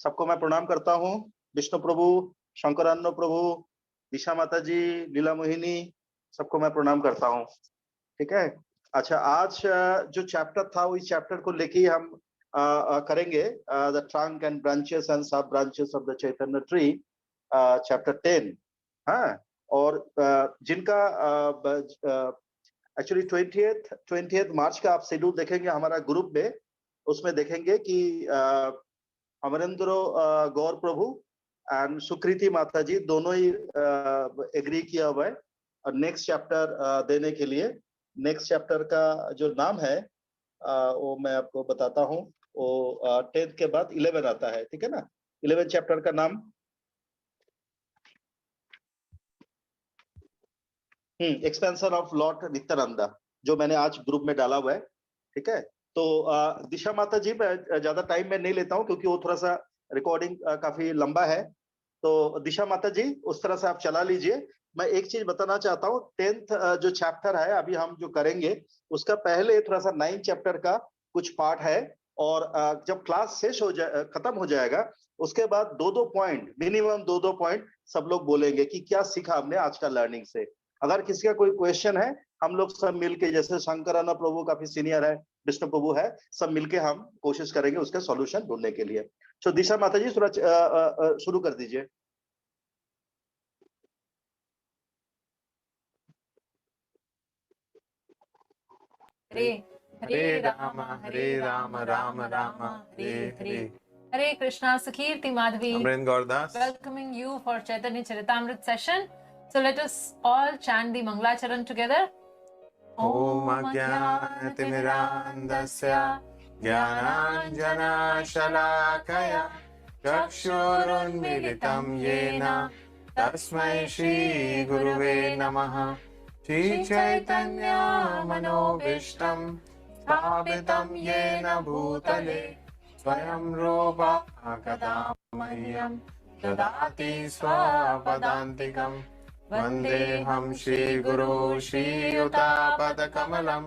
सबको मैं प्रणाम करता हूँ। विष्णु प्रभु, शंकरान्न प्रभु, दिशा माता जी, लीला मोहिनी, सबको मैं प्रणाम करता हूँ। ठीक है। अच्छा, आज जो चैप्टर था वो इस चैप्टर को लेके ही हम करेंगे, the trunk and branches and sub branches of the Chaitanya tree, chapter 10। हाँ, और जिनका एक्चुअली 20th मार्च का आप शेड्यूल देखेंगे हमारा ग्रुप में, उसमें देखेंगे कि अमरेंद्र गौर प्रभु एंड सुकृति माता जी दोनों ही एग्री किया हुआ है और नेक्स्ट चैप्टर देने के लिए। नेक्स्ट चैप्टर का जो नाम है वो मैं आपको बताता हूँ। वो 10th के बाद 11 आता है, ठीक है ना। 11 चैप्टर का नाम एक्सपेंशन ऑफ लॉर्ड नित्यानंदा, जो मैंने आज ग्रुप में डाला हुआ है। ठीक है। तो दिशा माता जी, मैं ज्यादा टाइम में नहीं लेता हूँ क्योंकि वो थोड़ा सा रिकॉर्डिंग काफी लंबा है। तो दिशा माता जी उस तरह से आप चला लीजिए। मैं एक चीज बताना चाहता हूँ, 10th जो चैप्टर है अभी हम जो करेंगे उसका पहले थोड़ा सा 9 चैप्टर का कुछ पार्ट है, और जब क्लास शेष हो जाए, खत्म हो जाएगा, उसके बाद 2-2 पॉइंट, मिनिमम 2-2 पॉइंट सब लोग बोलेंगे कि क्या सीखा हमने आज का लर्निंग से। अगर किसी का कोई क्वेश्चन है, हम लोग सब मिलके, जैसे शंकराना प्रभु काफी सीनियर है, विष्णु प्रभु है, सब मिलके हम कोशिश करेंगे उसका सॉल्यूशन ढूंढने के लिए। तो दिशा माता जी थोड़ा शुरू कर दीजिए। हरे Ram Ram Ram Hare Hare. Hare Krishna, Sakirti Madhvi. Amarendr Gaur, welcoming you for Chaitanya Charitamrita session. So let us all chant the Mangalacharan together. Om Ajnanatirmirandasya Jnananjana Shalakaya Chakshurunmilitam Yena Tasmai Shri Guruve Namaha. Shri Chaitanya Manobishtam Sthapitam Yena Bhutale Swayam Rupa Akadamahyam Dadati Swapadantikam Vandeham Shri Guru Shri Yuta Kamalam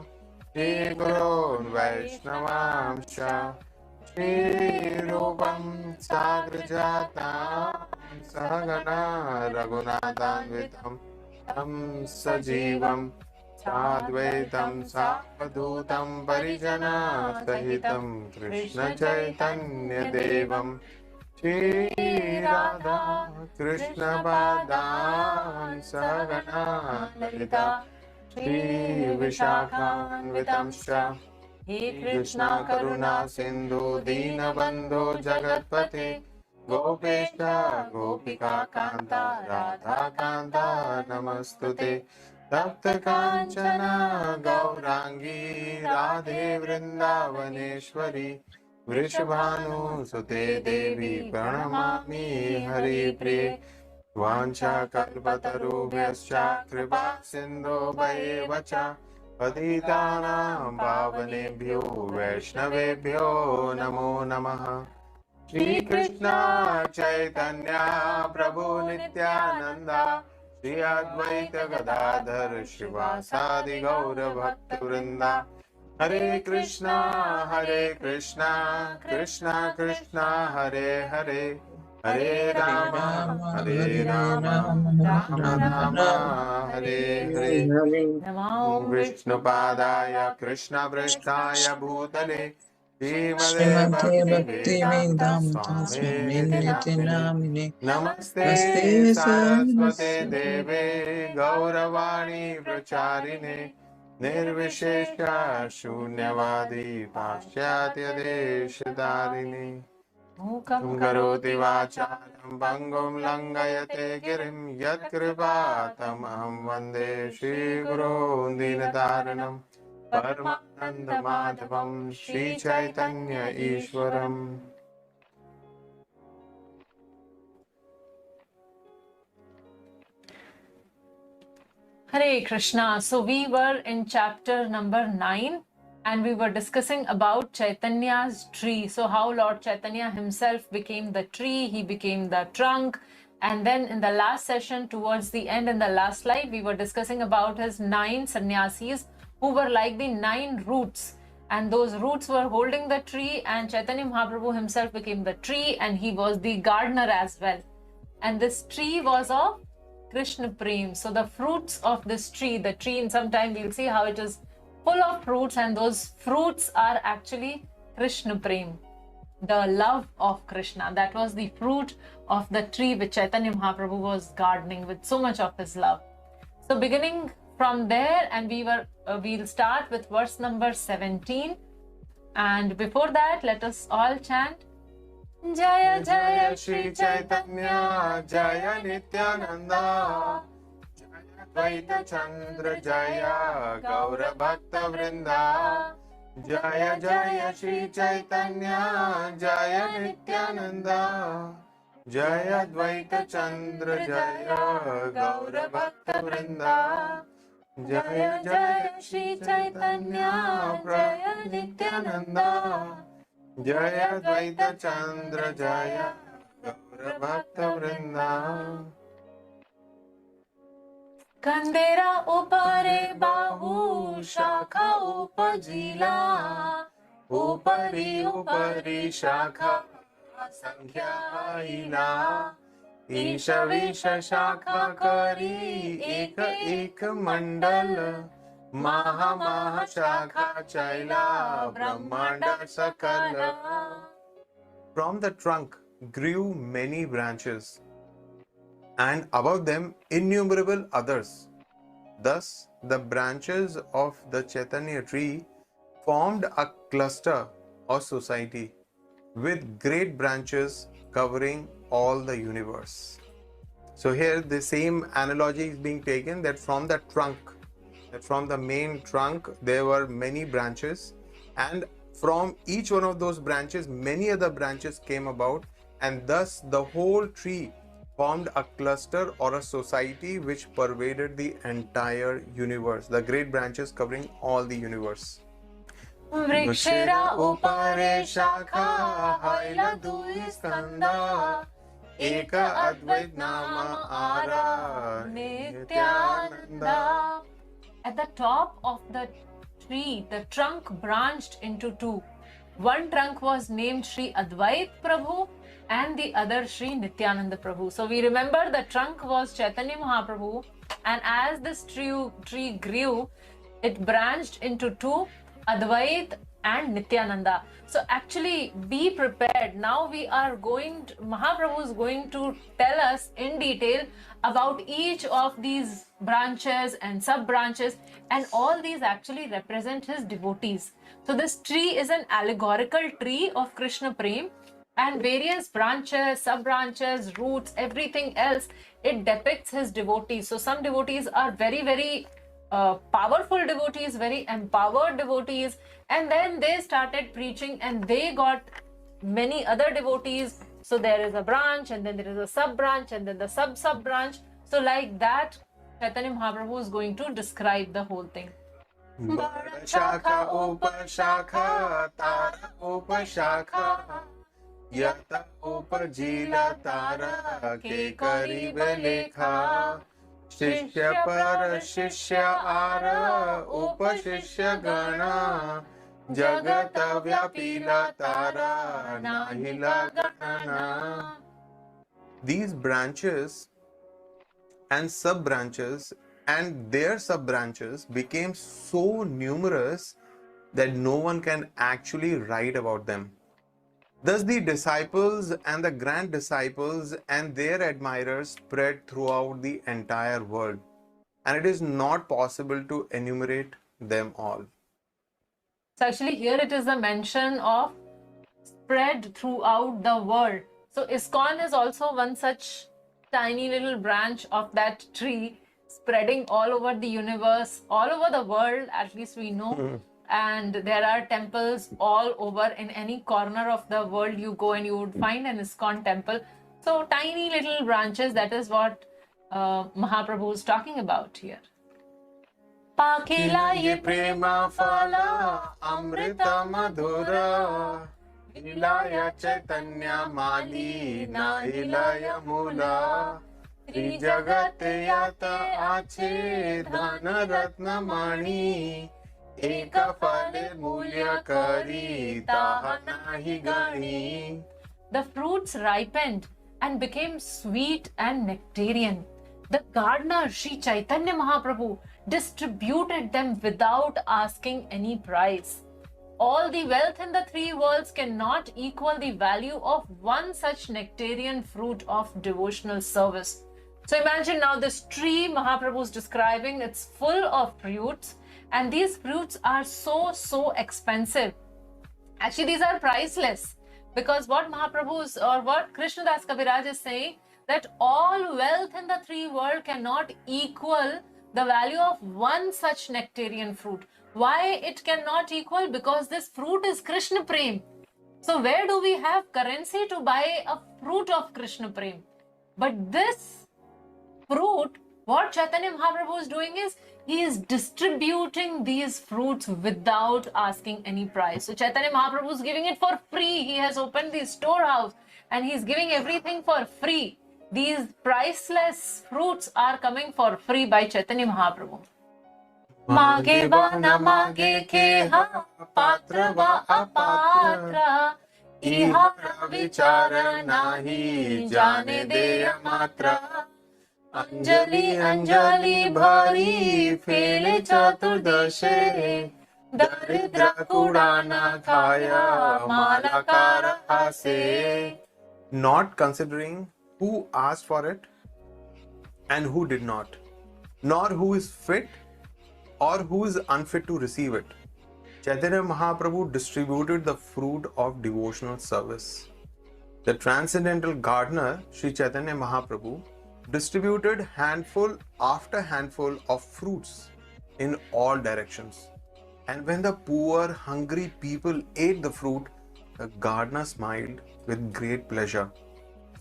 Shri Guru Vaishnavamsha Shri Rupam Sagrajata Sahagana Raghunathanvitam Tam Sajivam Sadvaitam Savadutam Parijana Sahitam Krishna Chaitanya Devam Shri Radha Krishna Padan Sagana Lalita Shri Vishakhanvitamsha He Krishna Karuna Sindhu Dina Bandhu Jagatpate Gopesha Gopika Kanta Radha Kanta Namastute Tapta Kanchana Gaurangi Radhe Vrindavaneshwari Vrishabhanu Sute Devi Pranamami Hari Priye Vancha Kalpatarubhyascha Kripa Sindhu Bhayevacha Patitanam Pavanebhyo Vaishnavebhyo Namo Namaha. Shri Krishna Chaitanya Prabhu Nityananda Shri Advaita Gadadhar Shivasadi Gaura Bhakta Vrinda. Hare Krishna Krishna Krishna Hare Hare Hare Rama Rama Rama Hare Hare. Namo Vishnu Padaya Krishna Vrishthaya Bhutale Srimate Bhakti Vedanta Swami Niti Namine Namaste Saraswate Deve Gauravani Pracharine Nirvishesha Shunyavadi Paschatya Deshadarine Mukam Karoti Vacharam Bangum Langayate Girim Yat Kripatam Aham Vande Shri Guru Dinadaranam Paramananda Madhavam Shri Chaitanya Ishwaram. Hare Krishna. So we were in chapter number 9 and we were discussing about Chaitanya's tree. So how Lord Chaitanya himself became the tree, he became the trunk. And then in the last session, towards the end, in the last slide, we were discussing about his 9 sannyasis who were like the 9 roots and those roots were holding the tree, and Chaitanya Mahaprabhu himself became the tree, and he was the gardener as well. And this tree was of Krishna Prem. So the fruits of this tree, the tree in some time we'll see how it is full of fruits, and those fruits are actually Krishna Prem, the love of Krishna. That was the fruit of the tree which Chaitanya Mahaprabhu was gardening with so much of his love. So beginning from there, and we'll start with verse number 17. And before that, let us all chant Jaya Jaya Shri Chaitanya, Jaya Nityananda, Jaya Dvaita Chandra, Jaya Gaura Bhakta Vrinda. Jaya Jaya Shri Chaitanya, Jaya Nityananda, Jaya Dvaita Chandra, Jaya Gaura Bhakta Vrinda. Jaya Jaya Shri Chaitanya, Jaya Nityananda, Jaya Dvaita Chandra, Jaya Gaura Bhakta Vrinda. Kandera upare bahu shakha upajila, Upari Upari Shakha Sankhya Ila, Isha Visha Shakha Kari Ek Mandal, Maha Maha Shakha Chaila Brahmanda Sakala. From the trunk grew many branches, and above them innumerable others. Thus the branches of the Chaitanya tree formed a cluster or society with great branches covering all the universe. So here the same analogy is being taken, that from the trunk, that from the main trunk there were many branches, and from each one of those branches many other branches came about, and thus the whole tree formed a cluster or a society which pervaded the entire universe, the great branches covering all the universe. Vrikshera upare shakha haila dui skanda, eka advait nama ara nityananda. At the top of the tree, the trunk branched into two. One trunk was named Sri Advait Prabhu and the other Sri Nityananda Prabhu. So we remember the trunk was Chaitanya Mahaprabhu, and as this tree grew, it branched into two, Advait and Nityananda. So actually be prepared. Now Mahaprabhu is going to tell us in detail about each of these branches and sub-branches, and all these actually represent his devotees. So this tree is an allegorical tree of Krishna Prem, and various branches, sub-branches, roots, everything else, it depicts his devotees. So some devotees are very, very powerful devotees, very empowered devotees, and then they started preaching and they got many other devotees. So there is a branch, and then there is a sub-branch, and then the sub-sub-branch. So like that, Chaitanya Mahaprabhu is going to describe the whole thing. Shakha upashakha tara upashakha, yata upajila tara ke karib lekha, shishya par shishya ara upashishya gana, jagata vyapila tara nahila ganana. These branches and sub-branches and their sub-branches became so numerous that no one can actually write about them. Thus the disciples and the grand disciples and their admirers spread throughout the entire world, and it is not possible to enumerate them all. So actually here it is a mention of spread throughout the world. So ISKCON is also one such tiny little branch of that tree, spreading all over the universe, all over the world, at least we know. And there are temples all over. In any corner of the world you go and you would find an ISKCON temple. So tiny little branches, that is what Mahaprabhu is talking about here. Pakila ye prema phala amrita madhura, ilaya chaitanya mali na ilaya mula, Jagate yata ache dhana ratna mani, एक फले मूल्य करी ताहा नाही गणी. The fruits ripened and became sweet and nectarian. The gardener, Sri Chaitanya Mahaprabhu, distributed them without asking any price. All the wealth in the three worlds cannot equal the value of one such nectarian fruit of devotional service. So imagine now this tree Mahaprabhu is describing, it's full of fruits, and these fruits are so expensive. Actually, these are priceless, because what Mahaprabhu's or what Krishnadas Kaviraj is saying, that all wealth in the three world cannot equal the value of one such nectarian fruit. Why it cannot equal? Because this fruit is Krishna Prem. So where do we have currency to buy a fruit of Krishna Prem? But this fruit, what Chaitanya Mahaprabhu is doing is, he is distributing these fruits without asking any price. So Chaitanya Mahaprabhu is giving it for free. He has opened the storehouse and he is giving everything for free. These priceless fruits are coming for free by Chaitanya Mahaprabhu. मागे वा न मागे के हा पात्र वा अपात्र इहा विचार नाही जाने देय मात्र अंजलि अंजलि भरी फेले चतुर्दशे दरिद्र कुड़ा न खाया Malakar हासे. Not considering who asked for it and who did not, nor who is fit or who is unfit to receive it. Chaitanya Mahaprabhu distributed the fruit of devotional service. The transcendental gardener, Sri Chaitanya Mahaprabhu, distributed handful after handful of fruits in all directions. And when the poor, hungry people ate the fruit, the gardener smiled with great pleasure.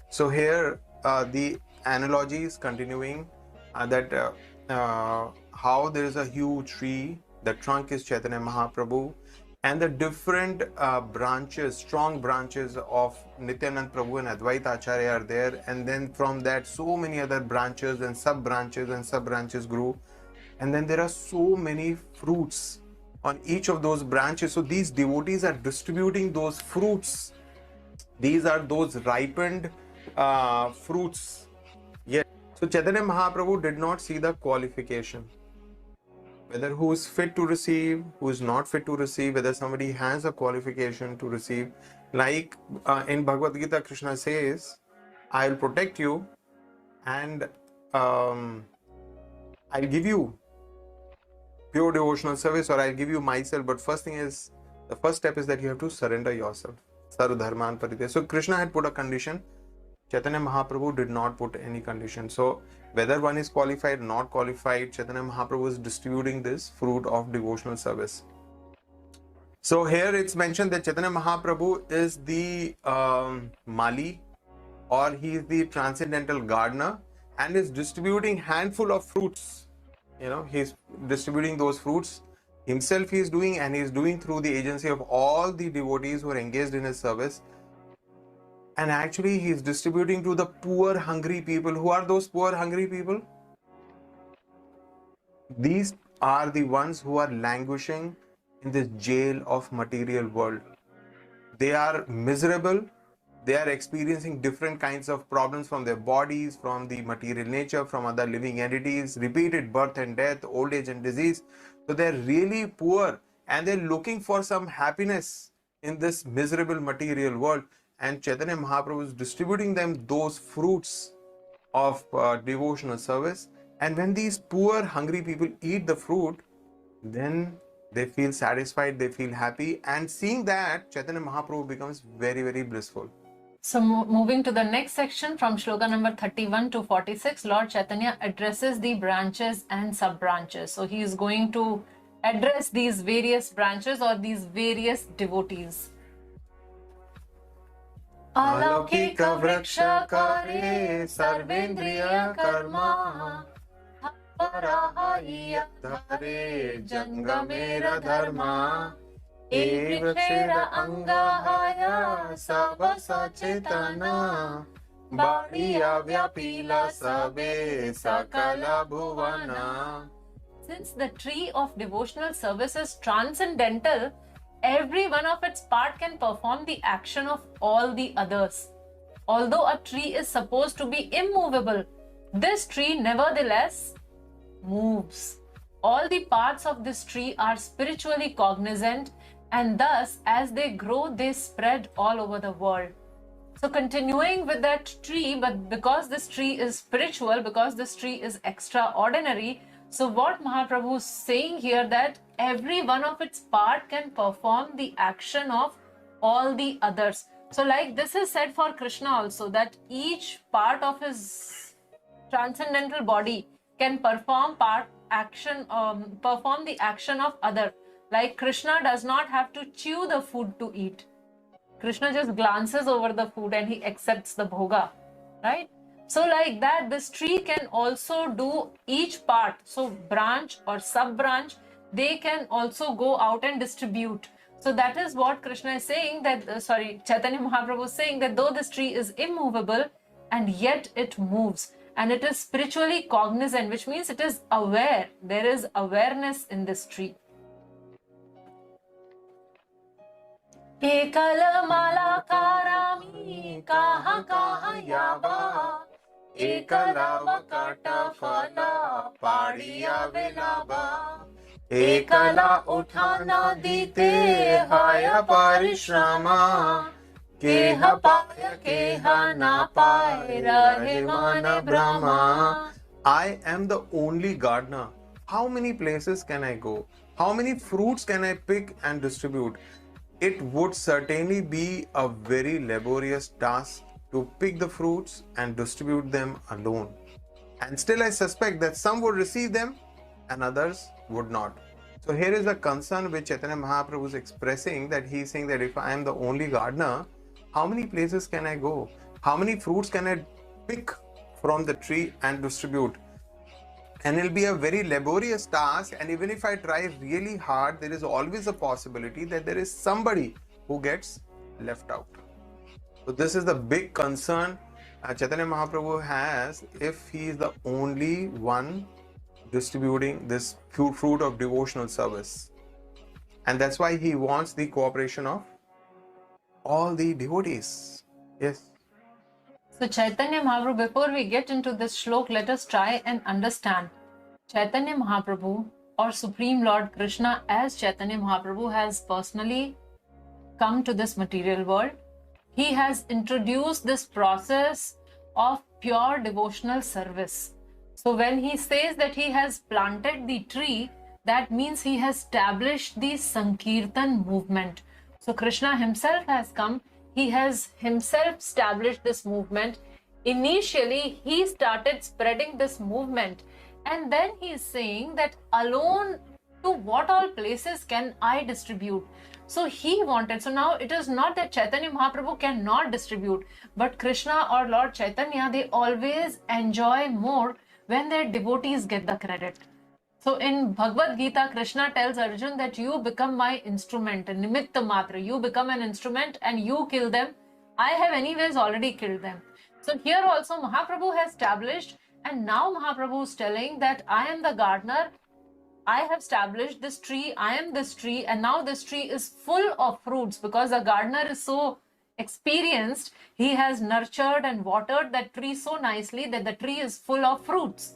So here the analogy is continuing that how there is a huge tree, the trunk is Chaitanya Mahaprabhu, and the different branches, strong branches of Nityanand Prabhu and Advaita Acharya are there, and then from that so many other branches and sub-branches grew, and then there are so many fruits on each of those branches. So these devotees are distributing those fruits. These are those ripened fruits. Yes. So Chaitanya Mahaprabhu did not see the qualification, whether who is fit to receive, who is not fit to receive, whether somebody has a qualification to receive. Like in Bhagavad Gita, Krishna says, I will protect you and I'll give you pure devotional service, or I'll give you myself. But first thing is, the first step is that you have to surrender yourself. Sarva dharman paritya. So Krishna had put a condition. Chaitanya Mahaprabhu did not put any condition. So whether one is qualified, not qualified, Chaitanya Mahaprabhu is distributing this fruit of devotional service. So here it's mentioned that Chaitanya Mahaprabhu is the Mali, or he is the transcendental gardener, and is distributing handful of fruits. He's distributing those fruits himself. He is doing, and he is doing through the agency of all the devotees who are engaged in his service. And actually he is distributing to the poor, hungry people. Who are those poor, hungry people? These are the ones who are languishing in this jail of material world. They are miserable. They are experiencing different kinds of problems from their bodies, from the material nature, from other living entities, repeated birth and death, old age and disease. So they're really poor and they're looking for some happiness in this miserable material world. And Chaitanya Mahaprabhu is distributing them those fruits of devotional service. And when these poor, hungry people eat the fruit, then they feel satisfied, they feel happy. And seeing that, Chaitanya Mahaprabhu becomes very, very blissful. So moving to the next section from shloka number 31 to 46, Lord Chaitanya addresses the branches and sub-branches. So he is going to address these various branches or these various devotees. अलौकिक वृक्ष करे सर्वेंद्रिय कर्मा पराहाय धरे जंगमेर धर्मा ए वृक्षेर अंगाय सब सचेतना बाड़िया व्यापीला सबे सकल Bhuvana. since the tree of devotional service is transcendental, every one of its part can perform the action of all the others. Although a tree is supposed to be immovable, this tree nevertheless moves. All the parts of this tree are spiritually cognizant, and thus as they grow, they spread all over the world. So continuing with that tree, but because this tree is spiritual, because this tree is extraordinary, so what Mahaprabhu is saying here, that every one of its part can perform the action of all the others. So like this is said for Krishna also, that each part of his transcendental body can perform the action of other. Like Krishna does not have to chew the food to eat. Krishna just glances over the food and he accepts the bhoga, right? So like that, this tree can also do each part. So branch or sub-branch, they can also go out and distribute. So that is what Krishna is saying, that, Chaitanya Mahaprabhu is saying that though this tree is immovable and yet it moves. And it is spiritually cognizant, which means it is aware. There is awareness in this tree. Ekala mala karami kaha kaha yava ekala vakata phala padiya vilaba ekala uthana dite haya parishrama keha paya keha na paya rahe man brahma. I am the only gardener. How many places can I go? How many fruits can I pick and distribute? It would certainly be a very laborious task to pick the fruits and distribute them alone. And still I suspect that some would receive them and others would not. So here is a concern which Chaitanya Mahaprabhu is expressing, that he is saying that if I am the only gardener, how many places can I go? How many fruits can I pick from the tree and distribute? And it will be a very laborious task, and even if I try really hard, there is always a possibility that there is somebody who gets left out. So this is the big concern Chaitanya Mahaprabhu has if he is the only one distributing this fruit of devotional service. And that's why he wants the cooperation of all the devotees. Yes. So Chaitanya Mahaprabhu, before we get into this shlok, let us try and understand. Chaitanya Mahaprabhu, or Supreme Lord Krishna as Chaitanya Mahaprabhu, has personally come to this material world. He has introduced this process of pure devotional service. So when he says that he has planted the tree, that means he has established the Sankirtan movement. So Krishna himself has come. He has himself established this movement. Initially, he started spreading this movement. And then he is saying that alone, to what all places can I distribute? So he wanted, so now it is not that Chaitanya Mahaprabhu cannot distribute, but Krishna or Lord Chaitanya, they always enjoy more when their devotees get the credit. So in Bhagavad Gita, Krishna tells Arjun that you become my instrument, nimitta matra, you become an instrument and you kill them. I have anyways already killed them. So here also Mahaprabhu has established, and now Mahaprabhu is telling that I am the gardener, I have established this tree, I am this tree, and now this tree is full of fruits because the gardener is so experienced. He has nurtured and watered that tree so nicely that the tree is full of fruits.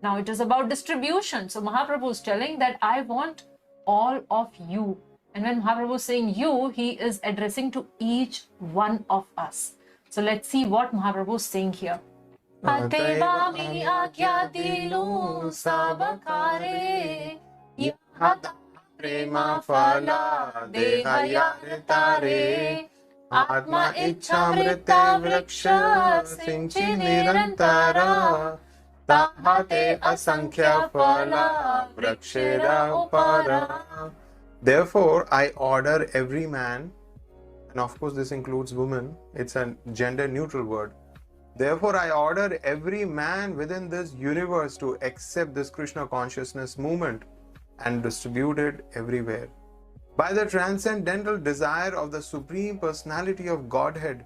Now it is about distribution. So Mahaprabhu is telling that I want all of you. And when Mahaprabhu is saying you, he is addressing to each one of us. So let's see what Mahaprabhu is saying here. Atevami agya dilu sabakare yahata prema phala dehayaritare atma ichamrita vriksha sinchi nirantara tahate asankhya phala vrakshera upara. Therefore, I order every man, and of course this includes women, it's a gender neutral word. Therefore, I order every man within this universe to accept this Krishna consciousness movement and distribute it everywhere. By the transcendental desire of the Supreme Personality of Godhead,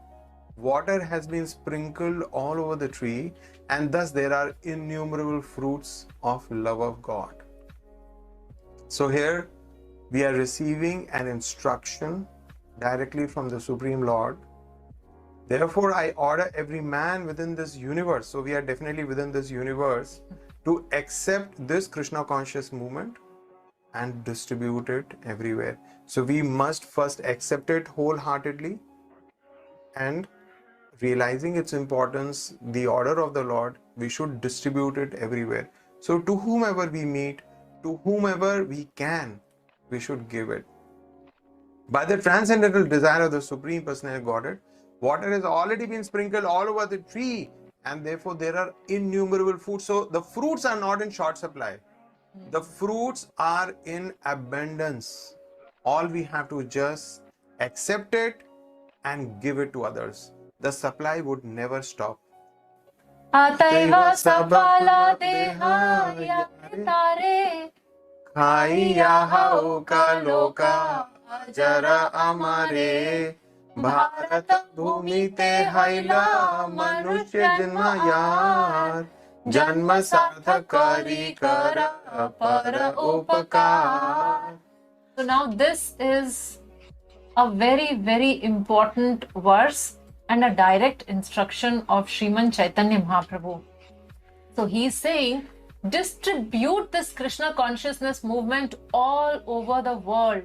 water has been sprinkled all over the tree, and thus there are innumerable fruits of love of God. So here we are receiving an instruction directly from the Supreme Lord. Therefore, I order every man within this universe, so we are definitely within this universe, to accept this Krishna conscious movement and distribute it everywhere. So we must first accept it wholeheartedly, and realizing its importance, the order of the Lord, we should distribute it everywhere. So to whomever we meet, to whomever we can, we should give it. By the transcendental desire of the Supreme Personality of Godhead, water has already been sprinkled all over the tree, and therefore there are innumerable fruits. So the fruits are not in short supply. The fruits are in abundance. All we have to just accept it and give it to others. The supply would never stop. Ataiva sapala deha tare Khaiya hauka loka jara amare Bharat bhumi te haila manushya janma yar Janma sartha kari kara para upakar. So now this is a very, very important verse and a direct instruction of Sriman Chaitanya Mahaprabhu. So he's saying, distribute this Krishna consciousness movement all over the world.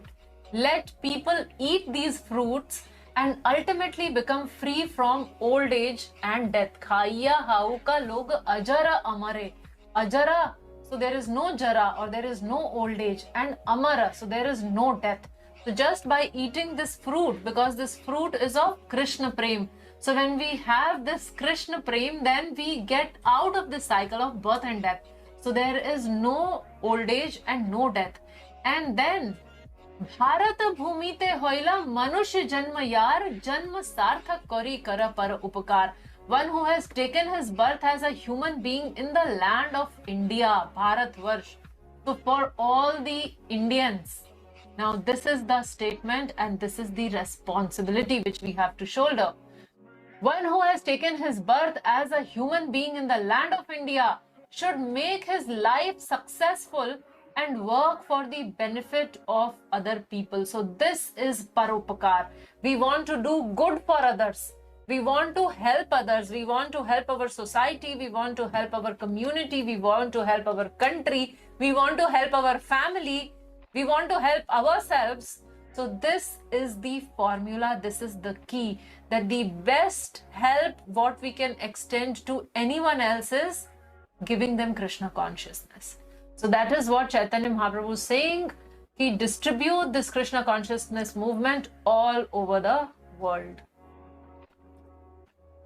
Let people eat these fruits and ultimately become free from old age and death. Khaiya hauka log ajara amare. Ajara, so there is no jara or there is no old age, and amara, so there is no death. So just by eating this fruit, because this fruit is of Krishna Prem. So when we have this Krishna Prem, then we get out of the cycle of birth and death. So there is no old age and no death. And then Bharata bhumi te hoila manushya janma yar janma sarthak kari kara para upakar. One who has taken his birth as a human being in the land of India, Bharatvarsh. So for all the Indians, now this is the statement and this is the responsibility which we have to shoulder. One who has taken his birth as a human being in the land of India should make his life successful and work for the benefit of other people. So this is paropakar. We want to do good for others. We want to help others. We want to help our society. We want to help our community. We want to help our country. We want to help our family. We want to help ourselves. So this is the formula. This is the key, that the best help what we can extend to anyone else is giving them Krishna consciousness. So that is what Chaitanya Mahaprabhu is saying. He distribute this Krishna consciousness movement all over the world.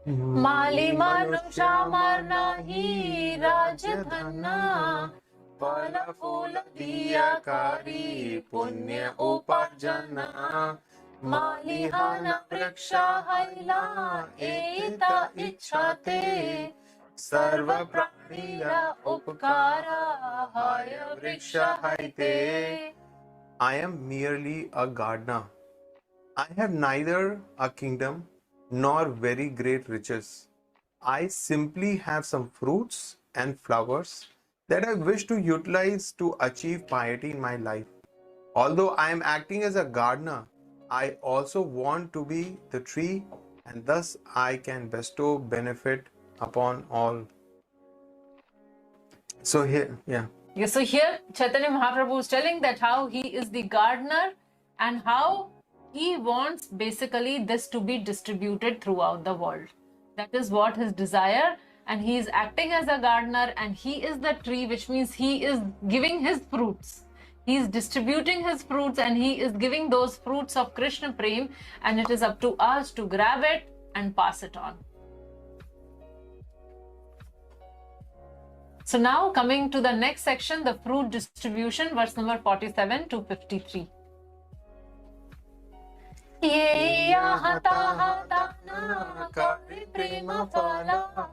Mali manusha marnahi rajadhanna Pala phula diya kari punya uparjana Malihana vriksha haila eta ichhate Sarva pranira upkara haya vriksha haite. I am merely a gardener. I have neither a kingdom nor very great riches. I simply have some fruits and flowers that I wish to utilize to achieve piety in my life. Although I am acting as a gardener, I also want to be the tree, and thus I can bestow benefit upon all. So here, So here Chaitanya Mahaprabhu is telling that how he is the gardener and how he wants basically this to be distributed throughout the world. That is what his desire, and he is acting as a gardener and he is the tree, which means he is giving his fruits. He is distributing his fruits and he is giving those fruits of Krishna Prem, and it is up to us to grab it and pass it on. So now coming to the next section, the fruit distribution, verse number 47 to 53. Ye ahata hatana kari prema phala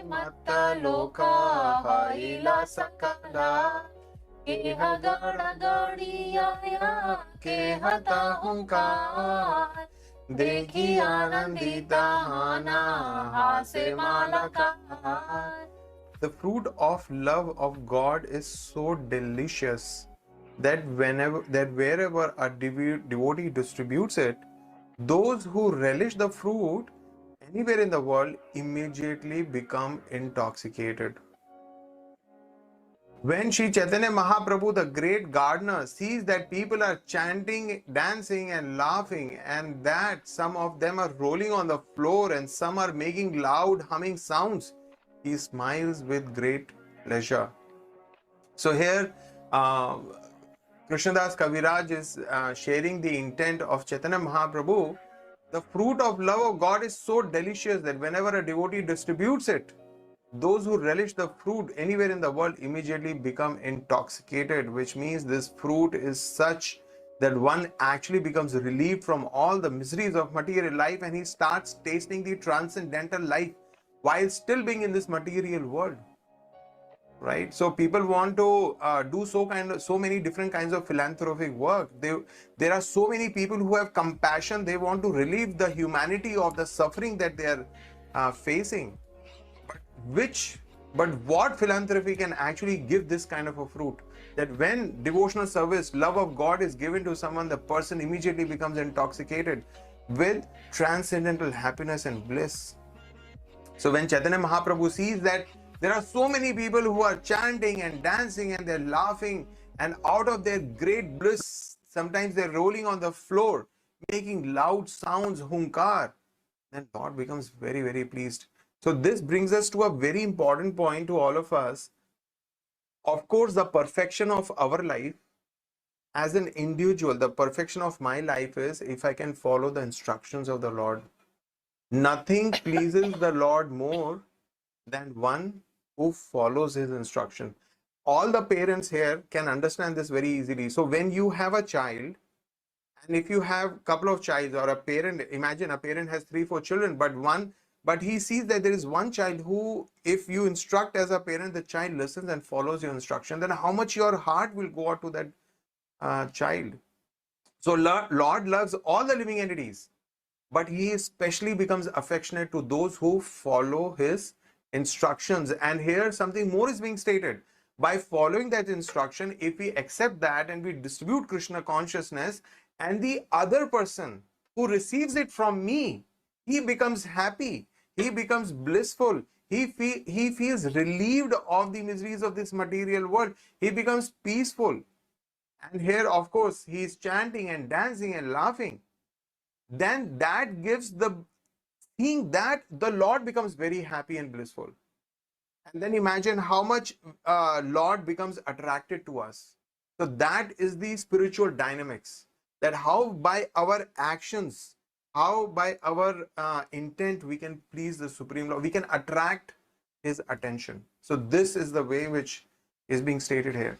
matta loka haila sakala keha gada gadiyaya kehata hunkar dekhi anandita hana hase malakar. the fruit of love of God is so delicious that wherever a devotee distributes it, those who relish the fruit anywhere in the world immediately become intoxicated. When Sri Chaitanya Mahaprabhu, the great gardener, sees that people are chanting, dancing and laughing, and that some of them are rolling on the floor and some are making loud humming sounds, he smiles with great pleasure. So here Krishnadas Kaviraj is sharing the intent of Chaitanya Mahaprabhu. The fruit of love of God is so delicious that whenever a devotee distributes it, those who relish the fruit anywhere in the world immediately become intoxicated, which means this fruit is such that one actually becomes relieved from all the miseries of material life and he starts tasting the transcendental life while still being in this material world. Right, so people want to do so many different kinds of philanthropic work. There are so many people who have compassion. They want to relieve the humanity of the suffering that they are facing. But what philanthropy can actually give this kind of a fruit? That when devotional service, love of God is given to someone, the person immediately becomes intoxicated with transcendental happiness and bliss. So when Chaitanya Mahaprabhu sees that there are so many people who are chanting and dancing and they're laughing, and out of their great bliss, sometimes they're rolling on the floor, making loud sounds, hunkar, then Lord becomes very, very pleased. So this brings us to a very important point to all of us. Of course, the perfection of our life as an individual, the perfection of my life is if I can follow the instructions of the Lord. Nothing pleases the Lord more than one who follows his instruction. All the parents here can understand this very easily. So when you have a child, and if you have a couple of children or a parent, imagine a parent has 3-4 children, but he sees that there is one child who, if you instruct as a parent, the child listens and follows your instruction, then how much your heart will go out to that child. So Lord loves all the living entities, but he especially becomes affectionate to those who follow his instructions. And here something more is being stated. By following that instruction, if we accept that and we distribute Krishna consciousness, and the other person who receives it from me, he becomes happy, he becomes blissful, he feels relieved of the miseries of this material world, he becomes peaceful. And here, of course, he is chanting and dancing and laughing. Then that gives the seeing that the Lord becomes very happy and blissful. And then imagine how much Lord becomes attracted to us. So that is the spiritual dynamics, that how by our actions, how by our intent we can please the Supreme Lord, we can attract his attention. So this is the way which is being stated here.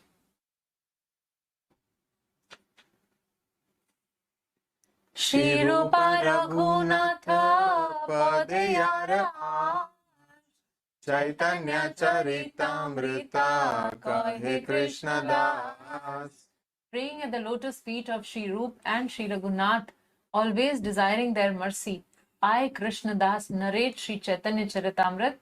Shri Rupa Raghunatha Padayara Caitanya caritamrta kahe Krishna das. Praying at the lotus feet of Shri Rup and Shri Raghunath, always desiring their mercy, I, Krishna Das, narrate Shri Chaitanya Charitamrita,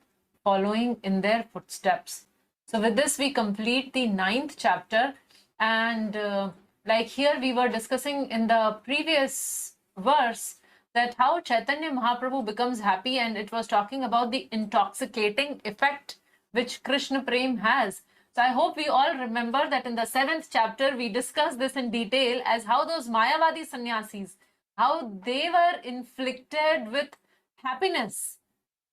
following in their footsteps. So with this, we complete the 9th chapter. And like here, we were discussing in the previous verse that how Chaitanya Mahaprabhu becomes happy, and it was talking about the intoxicating effect which Krishna Prem has. So I hope we all remember that in the 7th chapter, we discussed this in detail as how those Mayavadi sannyasis, how they were inflicted with happiness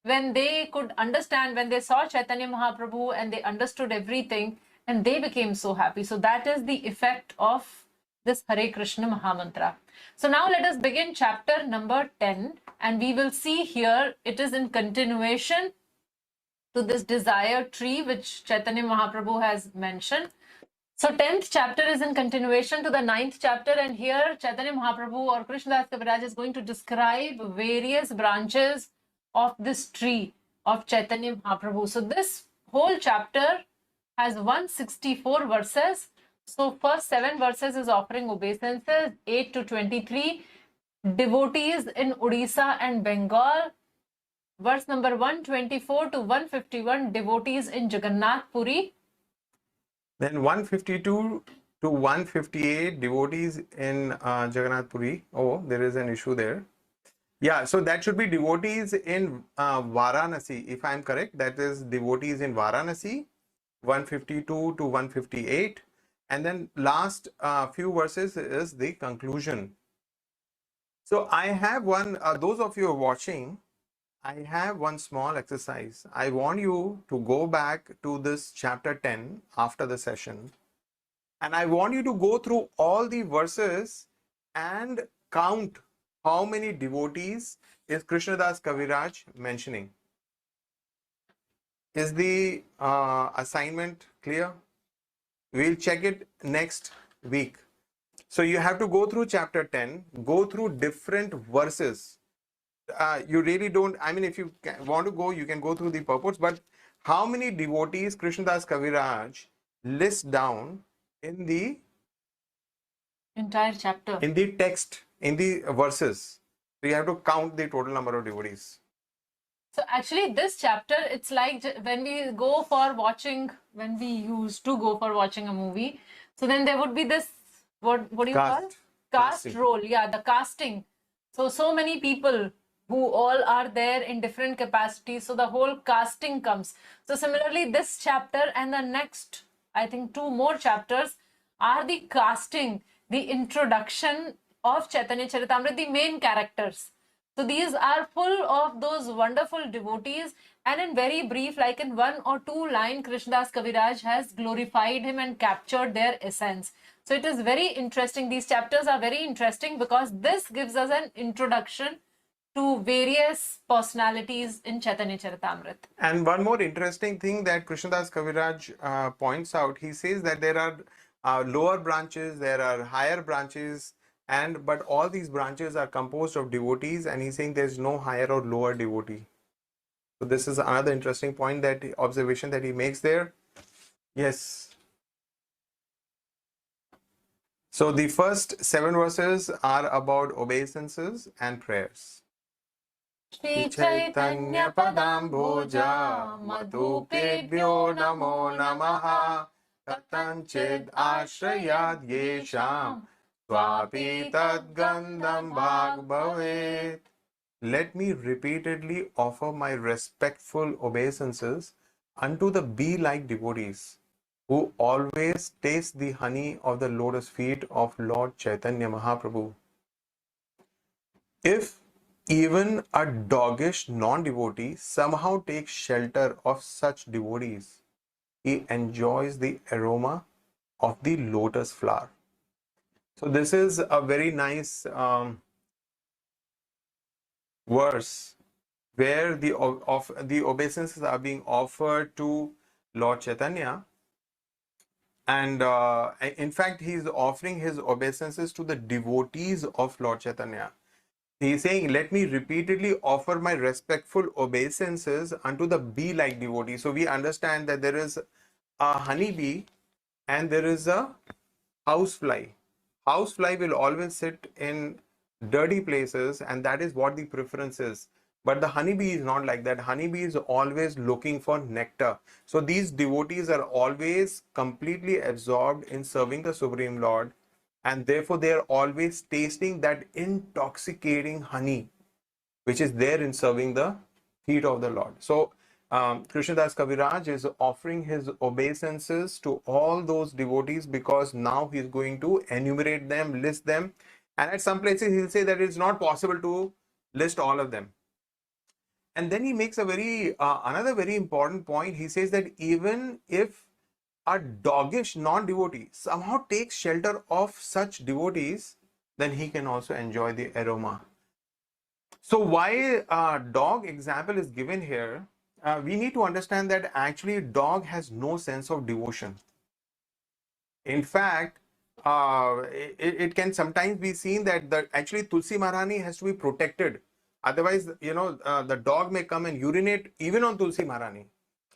when they could understand, when they saw Chaitanya Mahaprabhu and they understood everything, and they became so happy. So that is the effect of this Hare Krishna Mahamantra. So now let us begin chapter number 10, and we will see here it is in continuation to this desire tree which Chaitanya Mahaprabhu has mentioned. So 10th chapter is in continuation to the 9th chapter, and here Chaitanya Mahaprabhu or Krishnadas Kaviraj is going to describe various branches of this tree of Chaitanya Mahaprabhu. So this whole chapter has 164 verses. So first 7 verses is offering obeisances, 8 to 23, devotees in Odisha and Bengal, verse number 124 to 151, devotees in Jagannath Puri. Then 152 to 158, devotees in Jagannath Puri. Oh, there is an issue there. Yeah, so that should be devotees in Varanasi, if I'm correct. That is devotees in Varanasi, 152 to 158. And then last few verses is the conclusion. So I have one, those of you who are watching, I have one small exercise. I want you to go back to this chapter 10 after the session. And I want you to go through all the verses and count how many devotees is Krishnadas Kaviraj mentioning. Is the assignment clear? We'll check it next week. So you have to go through chapter 10, go through different verses. You really don't, I mean, if you want to go, you can go through the purports, but how many devotees Krishnadas Kaviraj lists down in the Entire chapter. in the text, in the verses. So you have to count the total number of devotees. So actually this chapter, it's like when we go for watching, when we used to go for watching a movie. So then there would be this, what do you call? Cast Casting. roll. Yeah, the casting. So many people who all are there in different capacities. So the whole casting comes. So similarly, this chapter and the next, I think 2 more chapters are the casting, the introduction of Chaitanya Charitamrita, the main characters. So these are full of those wonderful devotees, and in very brief, like in 1 or 2 lines, Krishnadas Kaviraj has glorified him and captured their essence. So it is very interesting. These chapters are very interesting because this gives us an introduction to various personalities in Chaitanya Charitamrita. And one more interesting thing that Krishnadas Kaviraj points out, he says that there are lower branches, there are higher branches, but all these branches are composed of devotees, and he's saying there's no higher or lower devotee. So this is another interesting point, that observation that he makes there. Yes. So the first 7 verses are about obeisances and prayers. Shri Chaitanya Padamboja Madhupebhyo Namo Namaha Katanchid Ashrayad Yesham Swapi Tadgandam Bhag Bhavet. Let me repeatedly offer my respectful obeisances unto the bee-like devotees who always taste the honey of the lotus feet of Lord Chaitanya Mahaprabhu. If even a doggish non-devotee somehow takes shelter of such devotees, he enjoys the aroma of the lotus flower. So this is a very nice verse where the obeisances are being offered to Lord Chaitanya, and in fact he is offering his obeisances to the devotees of Lord Chaitanya. He is saying, let me repeatedly offer my respectful obeisances unto the bee-like devotee. So we understand that there is a honeybee and there is a housefly. Housefly will always sit in dirty places, and that is what the preference is. But the honeybee is not like that. Honeybee is always looking for nectar. So these devotees are always completely absorbed in serving the Supreme Lord, and therefore they are always tasting that intoxicating honey which is there in serving the feet of the Lord. So Krishnadas Kaviraj is offering his obeisances to all those devotees, because now he is going to enumerate them, list them, and at some places he'll say that it's not possible to list all of them. And then he makes a another very important point. He says that even if a doggish non-devotee somehow takes shelter of such devotees, then he can also enjoy the aroma. So why dog example is given here? We need to understand that actually dog has no sense of devotion. In fact, it can sometimes be seen that actually Tulsi Maharani has to be protected. Otherwise, the dog may come and urinate even on Tulsi Maharani.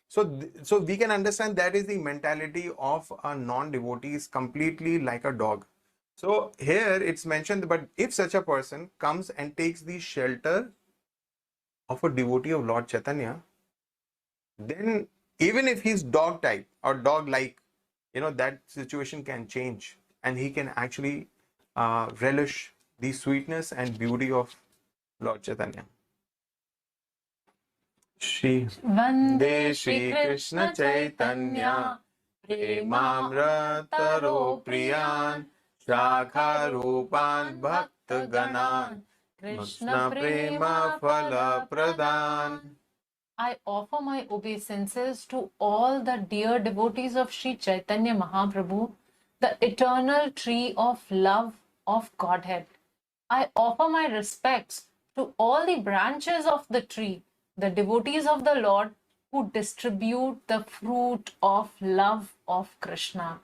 So we can understand that is the mentality of a non-devotee, is completely like a dog. So here it's mentioned, but if such a person comes and takes the shelter of a devotee of Lord Chaitanya, then even if he's dog type or dog like, that situation can change and he can actually relish the sweetness and beauty of Lord Chaitanya. Shri Vande Shri Krishna Chaitanya Premamrata Priyan Shakha Rupan Bhakta Ganan Krishna Prema Phala Pradan. I offer my obeisances to all the dear devotees of Sri Chaitanya Mahaprabhu, the eternal tree of love of Godhead. I offer my respects to all the branches of the tree, the devotees of the Lord who distribute the fruit of love of Krishna.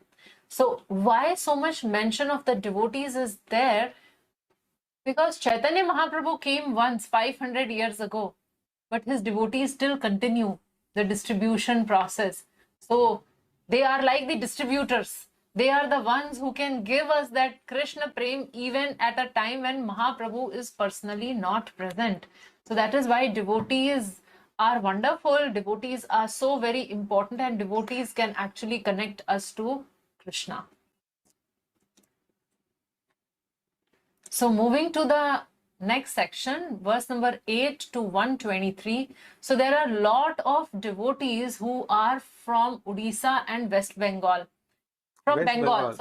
So why so much mention of the devotees is there? Because Chaitanya Mahaprabhu came once 500 years ago, but his devotees still continue the distribution process. So they are like the distributors. They are the ones who can give us that Krishna Prem even at a time when Mahaprabhu is personally not present. So that is why devotees are wonderful. Devotees are so very important, and devotees can actually connect us to Krishna. So moving to the next section, verse number 8 to 123. So there are a lot of devotees who are from Odisha and West Bengal. From Bengal.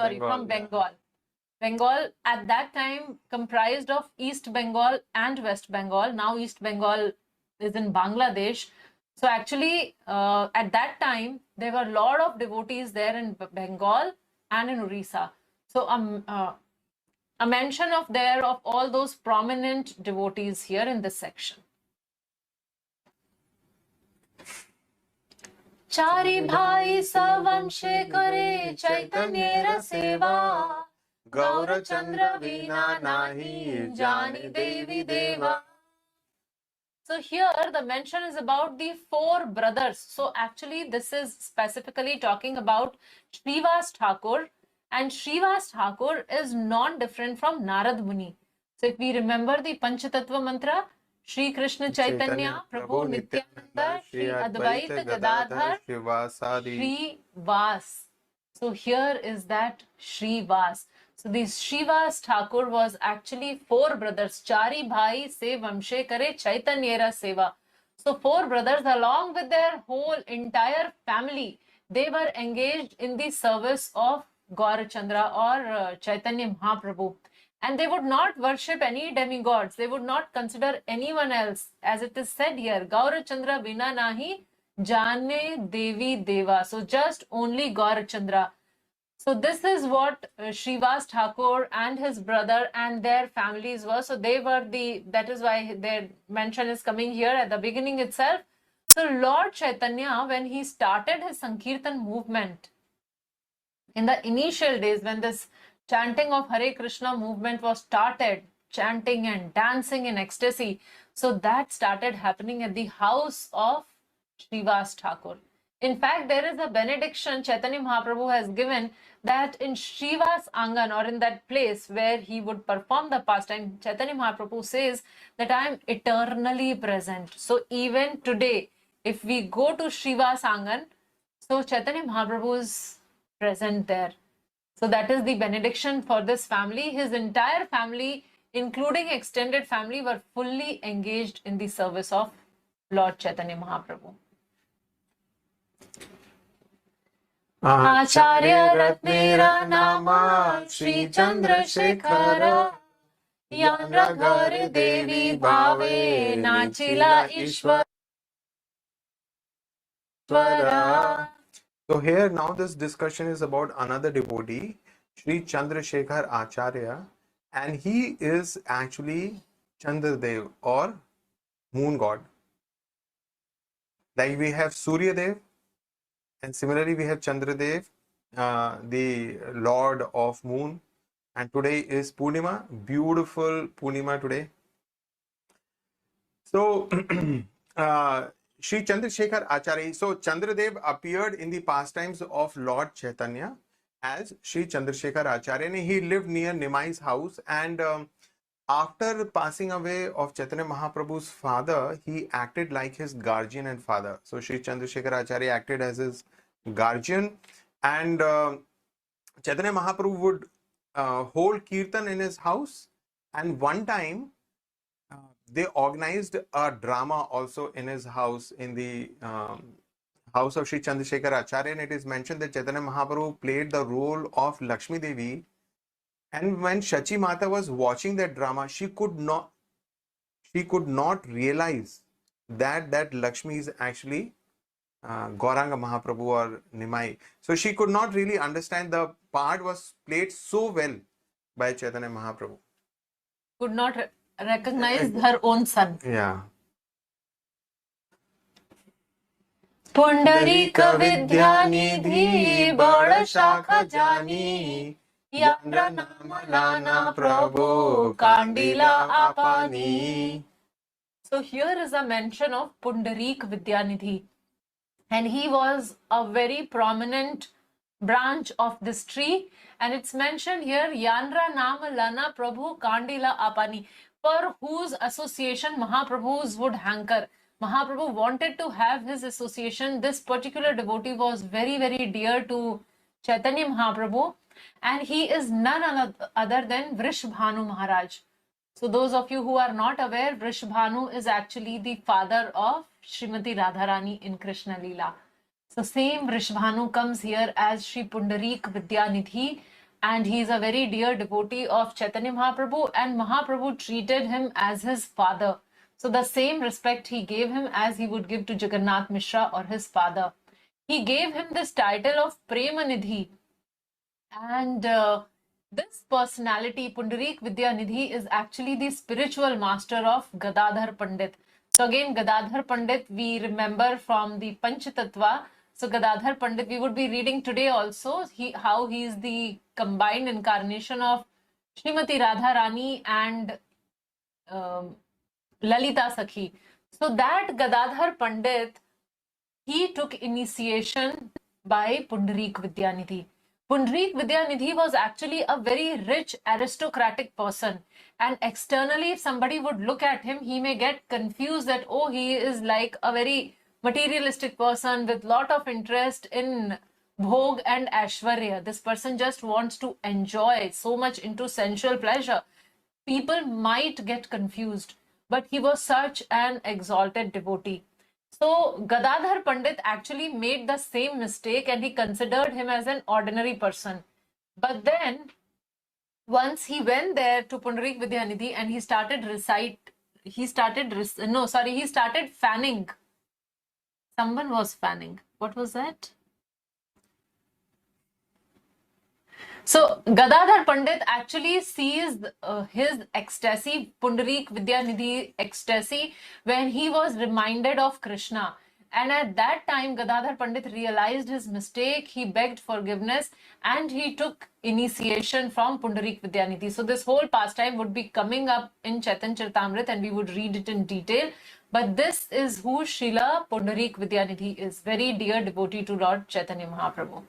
Bengal at that time comprised of East Bengal and West Bengal. Now East Bengal is in Bangladesh. So actually at that time there were a lot of devotees there in Bengal and in Odisha. So a mention of all those prominent devotees here in this section. Chari bhai savamshe kare Chaitanya seva Gaura Chandra vina nahi jani devi deva. So here the mention is about the 4 brothers. So actually this is specifically talking about Srivas Thakur, and Srivas Thakur is non-different from Narad Muni. So if we remember the Panchatattva mantra, Shri Krishna Chaitanya, Prabhu Nityananda, Shri Advaita Gadadhar, Shri Vas. So here is that Shri Vas. So this Srivas Thakur was actually 4 brothers. Chari bhai se vamshe kare Chaitanya seva. So 4 brothers along with their whole entire family, they were engaged in the service of Gaurachandra or Chaitanya Mahaprabhu. And they would not worship any demigods. They would not consider anyone else. As it is said here, Gaurachandra vina nahi jane devi deva. So just only Gaurachandra. So this is what Srivas Thakur and his brother and their families were. So they were that is why their mention is coming here at the beginning itself. So Lord Chaitanya, when he started his Sankirtan movement, in the initial days when this chanting of Hare Krishna movement was started, chanting and dancing in ecstasy, so that started happening at the house of Srivas Thakur. In fact, there is a benediction Chaitanya Mahaprabhu has given that in Srivas Angan, or in that place where he would perform the pastime, Chaitanya Mahaprabhu says that I am eternally present. So even today, if we go to Srivas Angan, so Chaitanya Mahaprabhu is present there. So that is the benediction for this family. His entire family, including extended family, were fully engaged in the service of Lord Chaitanya Mahaprabhu. Acharya Ratnera Nama Shri Chandrasekhara Yanra Ghar Devi Bhave Nachila Ishvara. So here now this discussion is about another devotee, Sri Chandrasekhar Acharya, and he is actually Chandradev or moon god. Like we have Surya Dev, and similarly we have Chandradev, the lord of moon, and today is Purnima, beautiful Purnima today. So Sri Chandrasekhar Acharya, so Chandradev appeared in the pastimes of Lord Chaitanya as Sri Chandrasekhar Acharya, and he lived near Nimai's house, and after passing away of Chaitanya Mahaprabhu's father, he acted like his guardian and father. So Sri Chandrasekhar Acharya acted as his guardian, and Chaitanya Mahaprabhu would hold kirtan in his house, and one time they organized a drama also in his house, in the house of Sri Chandrasekhar Acharya, and it is mentioned that Chaitanya Mahaprabhu played the role of Lakshmi Devi. And when Shachi Mata was watching that drama, she could not realize that Lakshmi is actually Gauranga Mahaprabhu or Nimai. So she could not really understand. The part was played so well by Chaitanya Mahaprabhu. Could not recognize her own son. Yeah. Pundarik Vidyanidhi बड़ शाखा जानी यंत्र नाम लाना प्रभु कांडिला आपनी. So here is a mention of Pundarik Vidyanidhi, and he was a very prominent branch of this tree, and it's mentioned here Yanra Nama Lana Prabhu Kandila Apani, for whose association Mahaprabhus would hanker. Mahaprabhu wanted to have his association. This particular devotee was very, very dear to Chaitanya Mahaprabhu, and he is none other than Vrishbhanu Maharaj. So those of you who are not aware, Vrishbhanu is actually the father of Srimati Radharani in Krishna Lila. So same Vrishbhanu comes here as Sri Pundarik Vidyanidhi, and he is a very dear devotee of Chaitanya Mahaprabhu, and Mahaprabhu treated him as his father. So the same respect he gave him as he would give to Jagannath Mishra or his father. He gave him this title of Premanidhi, and this personality, Pundarik Vidyanidhi, is actually the spiritual master of Gadadhar Pandit. So again, Gadadhar Pandit we remember from the Panchatattva. So Gadadhar Pandit we would be reading today also, how he is the combined incarnation of Srimati Radharani and Lalita Sakhi. So that Gadadhar Pandit, he took initiation by Pundarik Vidyanidhi. Pundarik Vidyanidhi was actually a very rich aristocratic person, and externally if somebody would look at him, he may get confused that, oh, he is like a very materialistic person with lot of interest in bhog and ashwarya. This person just wants to enjoy, so much into sensual pleasure. People might get confused, but he was such an exalted devotee. So Gadadhar Pandit actually made the same mistake, and he considered him as an ordinary person. But then once he went there to Pundarik Vidyanidhi and he started fanning. Someone was fanning. What was that? So Gadadhar Pandit actually sees his ecstasy, Pundarik Vidyanidhi ecstasy, when he was reminded of Krishna. And at that time, Gadadhar Pandit realized his mistake. He begged forgiveness and he took initiation from Pundarik Vidyanidhi. So this whole pastime would be coming up in Chaitanya Charitamrita and we would read it in detail. But this is who Srila Pundarik Vidyanidhi is, very dear devotee to Lord Chaitanya Mahaprabhu.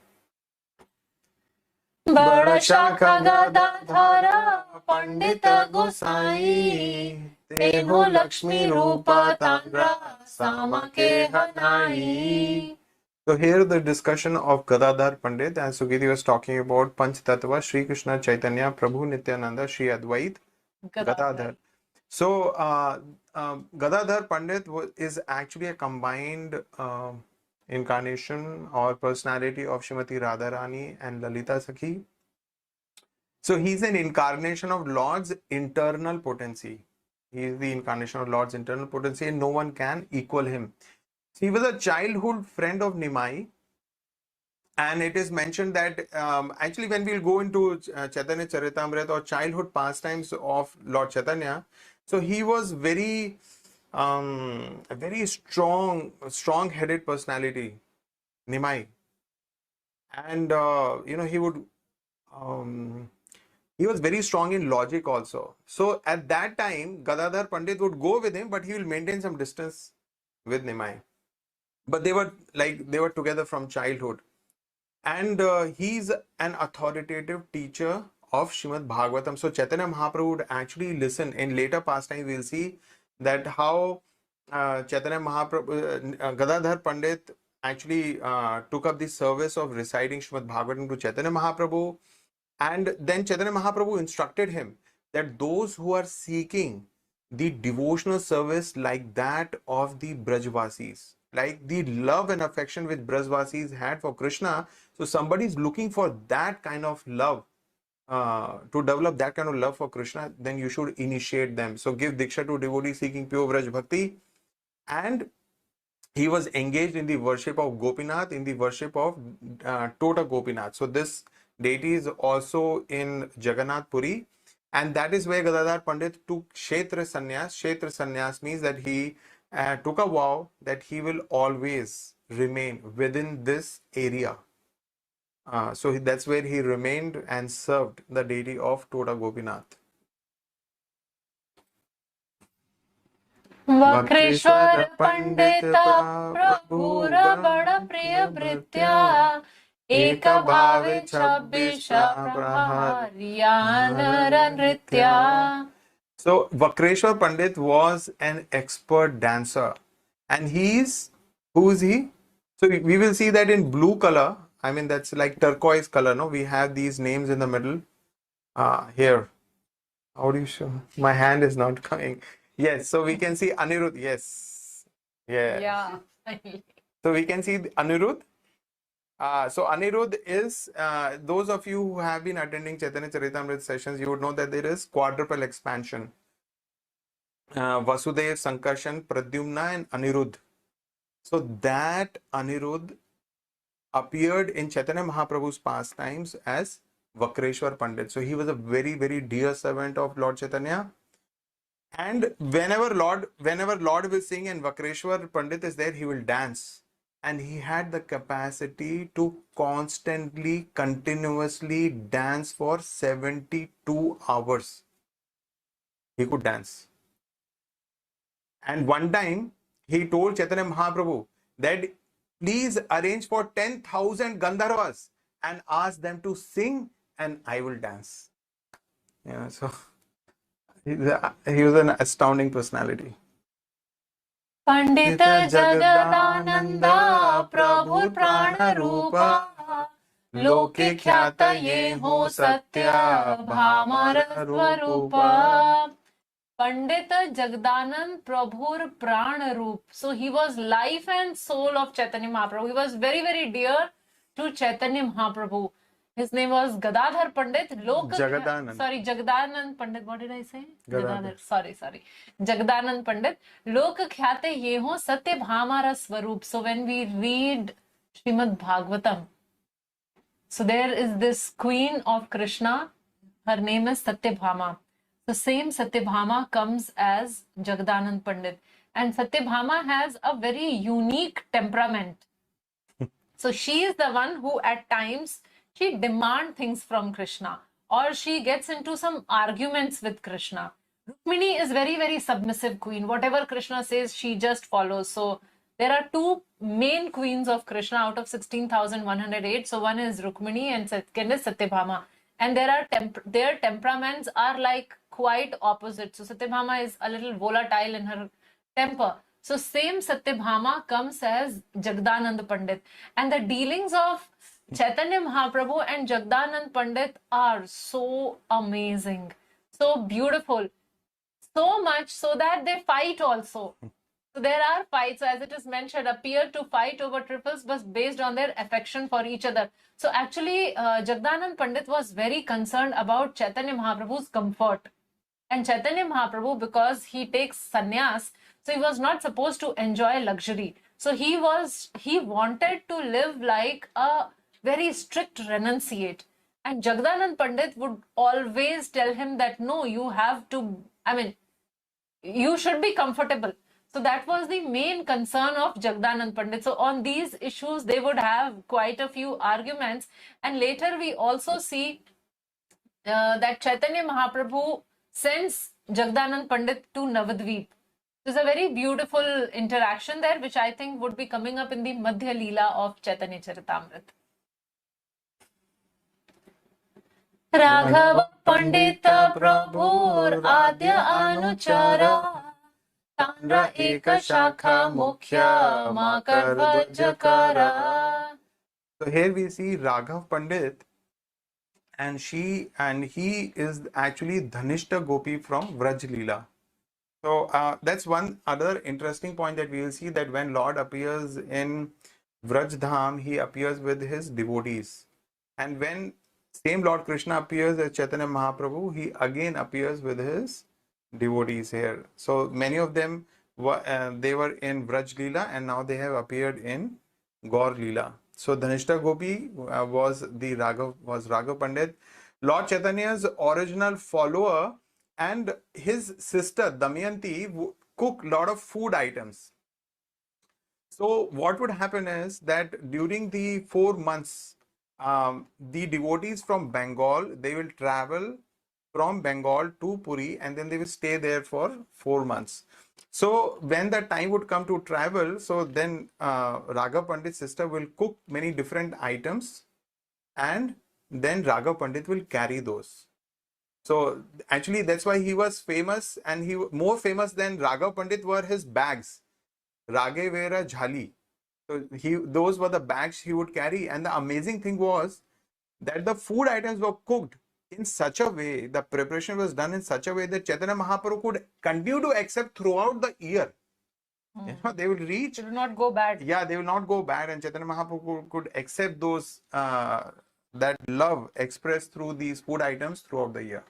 बड़ शाखा गदाधर पंडित गोसाई तेहो लक्ष्मी रूप तांड्रा सामा के Hanoi. So here the discussion of Gadadhar Pandit, as Sugiti was talking about Panch Tattva, Sri Krishna Chaitanya, Prabhu Nityananda, Sri Advait, Gadadhar. So Gadadhar Pandit is actually a combined incarnation or personality of Srimati Radharani and Lalita Sakhi. So he's an incarnation of Lord's internal potency. He is the incarnation of Lord's internal potency, and no one can equal him. So he was a childhood friend of Nimai, and it is mentioned that actually when we'll go into Chaitanya Charitamrita or childhood pastimes of Lord Chaitanya, so he was a very strong-headed personality, Nimai, and he was very strong in logic also. So at that time, Gadadhar Pandit would go with him, but he will maintain some distance with Nimai. But they were together from childhood, and he's an authoritative teacher of Srimad Bhagavatam. So Chaitanya Mahaprabhu would actually listen. In later pastime, we'll see that how Chaitanya Mahaprabhu, Gadadhar Pandit actually took up the service of reciting Srimad Bhagavatam to Chaitanya Mahaprabhu. And then Chaitanya Mahaprabhu instructed him that those who are seeking the devotional service like that of the Brajvasis, like the love and affection which Brajvasis had for Krishna, so somebody is looking for that kind of love, to develop that kind of love for Krishna, then you should initiate them. So give Diksha to devotees seeking pure Braj Bhakti. And he was engaged in the worship of Gopinath, in the worship of Tota Gopinath. So this deity is also in Jagannath Puri, and that is where Gadadhar Pandit took Kshetra Sannyas. Kshetra Sannyas means that he took a vow that he will always remain within this area. So that's where he remained and served the deity of Tota Gopinath. Vakreshwar Pandit प्रभुर बड़ प्रिय भृत्या एक भावे 26 प्रहारियान Nritya. So Vakreshwar Pandit was an expert dancer, and who is he? So we will see that in blue color. I mean, that's like turquoise color. No, we have these names in the middle. Here, how do you show? My hand is not coming. Yes, so we can see Anirudh. Yes, Yeah. So we can see Anirudh. So Anirudh is, those of you who have been attending Chaitanya Charitamrita sessions, you would know that there is quadruple expansion. Vasudev, Sankarshan, Pradyumna and Anirudh. So that Anirudh appeared in Chaitanya Mahaprabhu's pastimes as Vakreshwar Pandit. So he was a very, very dear servant of Lord Chaitanya. And whenever Lord will sing and Vakreshwar Pandit is there, he will dance. And he had the capacity to constantly, continuously dance for 72 hours. He could dance. And one time, he told Chaitanya Mahaprabhu that please arrange for 10,000 Gandharvas and ask them to sing and I will dance. Yeah, so he was an astounding personality. पंडित जगदानंद प्रभु प्राण रूपा लोके ख्यात ये हो सत्य भामर स्वरूपा. Pandit Jagdanand Prabhur Prana Roop. So he was life and soul of Chaitanya Mahaprabhu. He was very, very dear to Chaitanya Mahaprabhu. His name was Gadadhar Pandit. Jagadanand. Sorry, Jagdanand Pandit. What did I say? Gadadhar. Sorry. Jagdanand Pandit. Lok khyate ye ho satya bhamara swaroop. So when we read Srimad Bhagavatam, so there is this queen of Krishna. Her name is Satyabhama. The same Satyabhama comes as Jagdanand Pandit. And Satyabhama has a very unique temperament. So she is the one who at times, she demands things from Krishna. Or she gets into some arguments with Krishna. Rukmini is very, very submissive queen. Whatever Krishna says, she just follows. So there are two main queens of Krishna out of 16,108. So one is Rukmini and second is Satyabhama. And their temperaments are like quite opposite. So Satyabhama is a little volatile in her temper. So same Satyabhama comes as Jagdanand Pandit. And the dealings of Chaitanya Mahaprabhu and Jagdanand Pandit are so amazing, so beautiful, so much so that they fight also. So there are fights, as it is mentioned, appear to fight over trifles, but based on their affection for each other. So actually, Jagdanand Pandit was very concerned about Chaitanya Mahaprabhu's comfort. And Chaitanya Mahaprabhu, because he takes sannyas, so he was not supposed to enjoy luxury. So he wanted to live like a very strict renunciate. And Jagdanand Pandit would always tell him that, no, you have to, you should be comfortable. So that was the main concern of Jagdanand Pandit. So on these issues, they would have quite a few arguments. And later we also see that Chaitanya Mahaprabhu sends Jagdanand Pandit to Navadvip. There's a very beautiful interaction there, which I think would be coming up in the Adi-lila of Caitanya Charitamrita. Raghav Pandita Prabhur Adya Anuchara Tandra Eka Shakha Mukhya Makar Jakara. So here we see Raghav Pandit, and he is actually Dhanishta Gopi from Vraj Leela. So that's one other interesting point that we will see, that when Lord appears in Vraj Dham, he appears with his devotees. And when same Lord Krishna appears as Chaitanya Mahaprabhu, he again appears with his devotees here. So many of them they were in Vraj Leela, and now they have appeared in Gaur Leela. So Dhanishta Gopi was Raghav Pandit, Lord Chaitanya's original follower, and his sister Damayanti cook lot of food items. So what would happen is that during the 4 months, the devotees from Bengal, they will travel from Bengal to Puri, and then they will stay there for 4 months. So when the time would come to travel, so then Raghav Pandit's sister will cook many different items, and then Raghav Pandit will carry those. So actually that's why he was famous, and he more famous than Raghav Pandit were his bags, Rage Vera Jhali. So those were the bags he would carry, and the amazing thing was that the food items were cooked in such a way, the preparation was done in such a way that Chaitanya Mahaprabhu could continue to accept throughout the year. You know, they will reach. It will not go bad. Yeah, they will not go bad, and Chaitanya Mahaprabhu could accept those that love expressed through these food items throughout the year.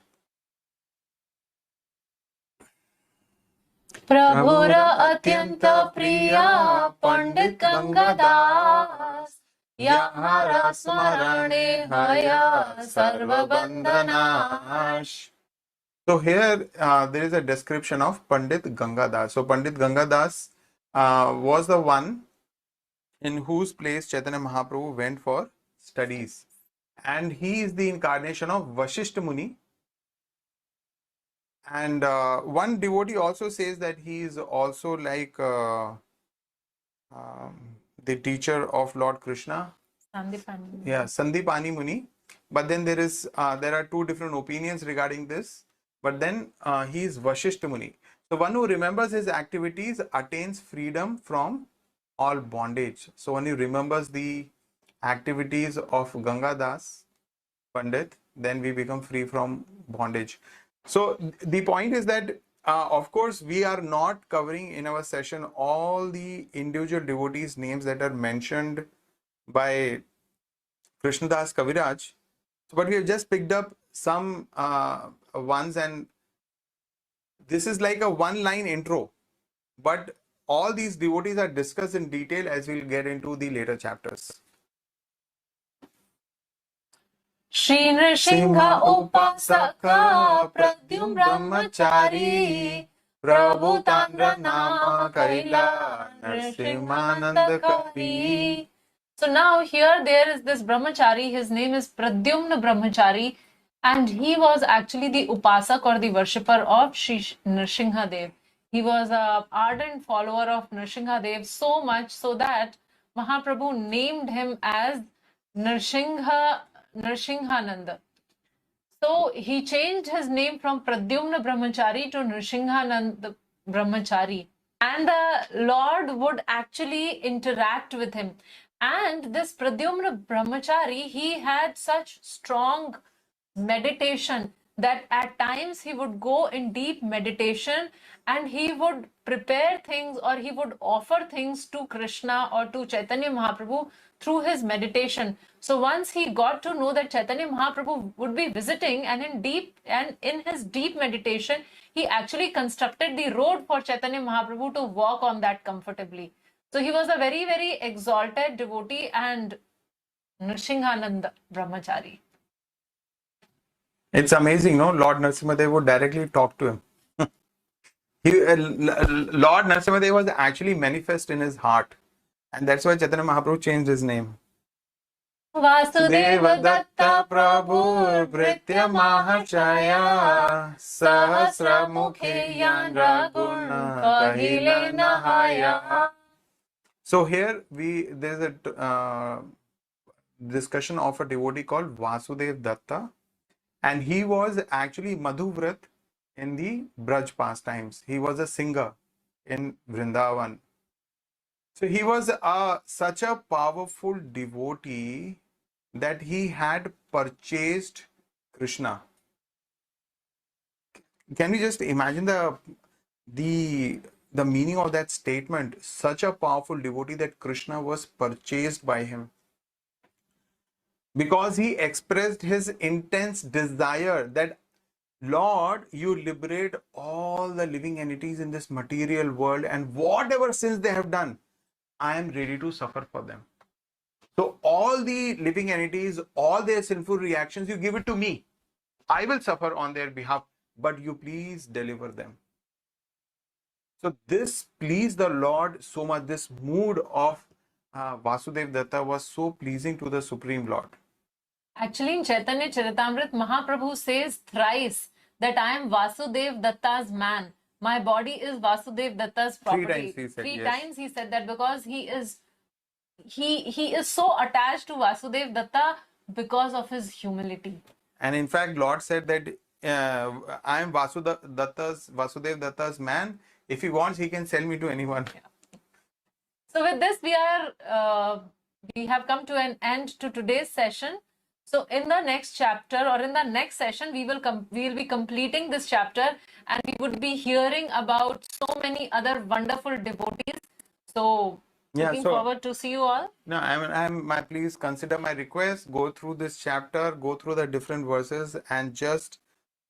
Prabhura Atyanta Priya Pandit Gangadas Yahara Smarane Haya Sarva Bandhanash. So here there is a description of Pandit Gangadas. So Pandit Gangadas was the one in whose place Chaitanya Mahaprabhu went for studies, and he is the incarnation of Vashishta Muni. And one devotee also says that he is also like the teacher of Lord Krishna. Sandipani. Yeah, Sandipani Muni. But then there are two different opinions regarding this. But then he is Vashishta Muni. So one who remembers his activities attains freedom from all bondage. So when he remembers the activities of Gangadas Pandit, then we become free from bondage. So the point is that of course we are not covering in our session all the individual devotees' names that are mentioned by Krishnadas Kaviraj, but we have just picked up some ones, and this is like a one-line intro, but all these devotees are discussed in detail as we'll get into the later chapters. Shri Nrsimha Upasaka Pradyum Brahmachari Prabhu Tandra Nama Kaila Nrsimhanandakari. So now here there is this brahmachari, his name is Pradyumna Brahmachari, and he was actually the upasak or the worshipper of Shri Nrsimha Dev. He was an ardent follower of Nrsimha Dev, so much so that Mahaprabhu named him as Nrsimhananda. So he changed his name from Pradyumna Brahmachari to Nrsimhananda Brahmachari, and the Lord would actually interact with him. And this Pradyumna Brahmachari, he had such strong meditation that at times he would go in deep meditation, and he would prepare things, or he would offer things to Krishna or to Chaitanya Mahaprabhu through his meditation. So once he got to know that Chaitanya Mahaprabhu would be visiting, and in his deep meditation, he actually constructed the road for Chaitanya Mahaprabhu to walk on that comfortably. So he was a very, very exalted devotee and Nrsimhananda Brahmachari. It's amazing, no? Lord Nrsimhadev would directly talk to him. Lord Nrsimhadev was actually manifest in his heart, and that's why Chaitanya Mahaprabhu changed his name. Vasudeva Datta Prabhu Pritya Mahachaya Sahasra Mukhe Yandra Guna Kahile Nahaya. So here there is a discussion of a devotee called Vasudev Datta, And he was actually Madhuvrat in the Braj pastimes. He was a singer in Vrindavan. So he was such a powerful devotee that he had purchased Krishna. Can you just imagine the meaning of that statement? Such a powerful devotee that Krishna was purchased by him, because he expressed his intense desire that, Lord, you liberate all the living entities in this material world, and whatever sins they have done, I am ready to suffer for them. So all the living entities, all their sinful reactions, you give it to me. I will suffer on their behalf, but you please deliver them. So this pleased the Lord so much. This mood of Vasudev Datta was so pleasing to the Supreme Lord. Actually, in Chaitanya Charitamrita, Mahaprabhu says thrice that I am Vasudev Datta's man. My body is Vasudev Datta's property. Three times he said that, because he is so attached to Vasudev Datta because of his humility. And in fact, Lord said that I am Vasudev Datta's man. If he wants, he can sell me to anyone. Yeah. So with this, we have come to an end to today's session. So in the next chapter, or in the next session, we will be completing this chapter, and we would be hearing about so many other wonderful devotees. So looking forward to see you all. No, please consider my request. Go through this chapter, go through the different verses, and just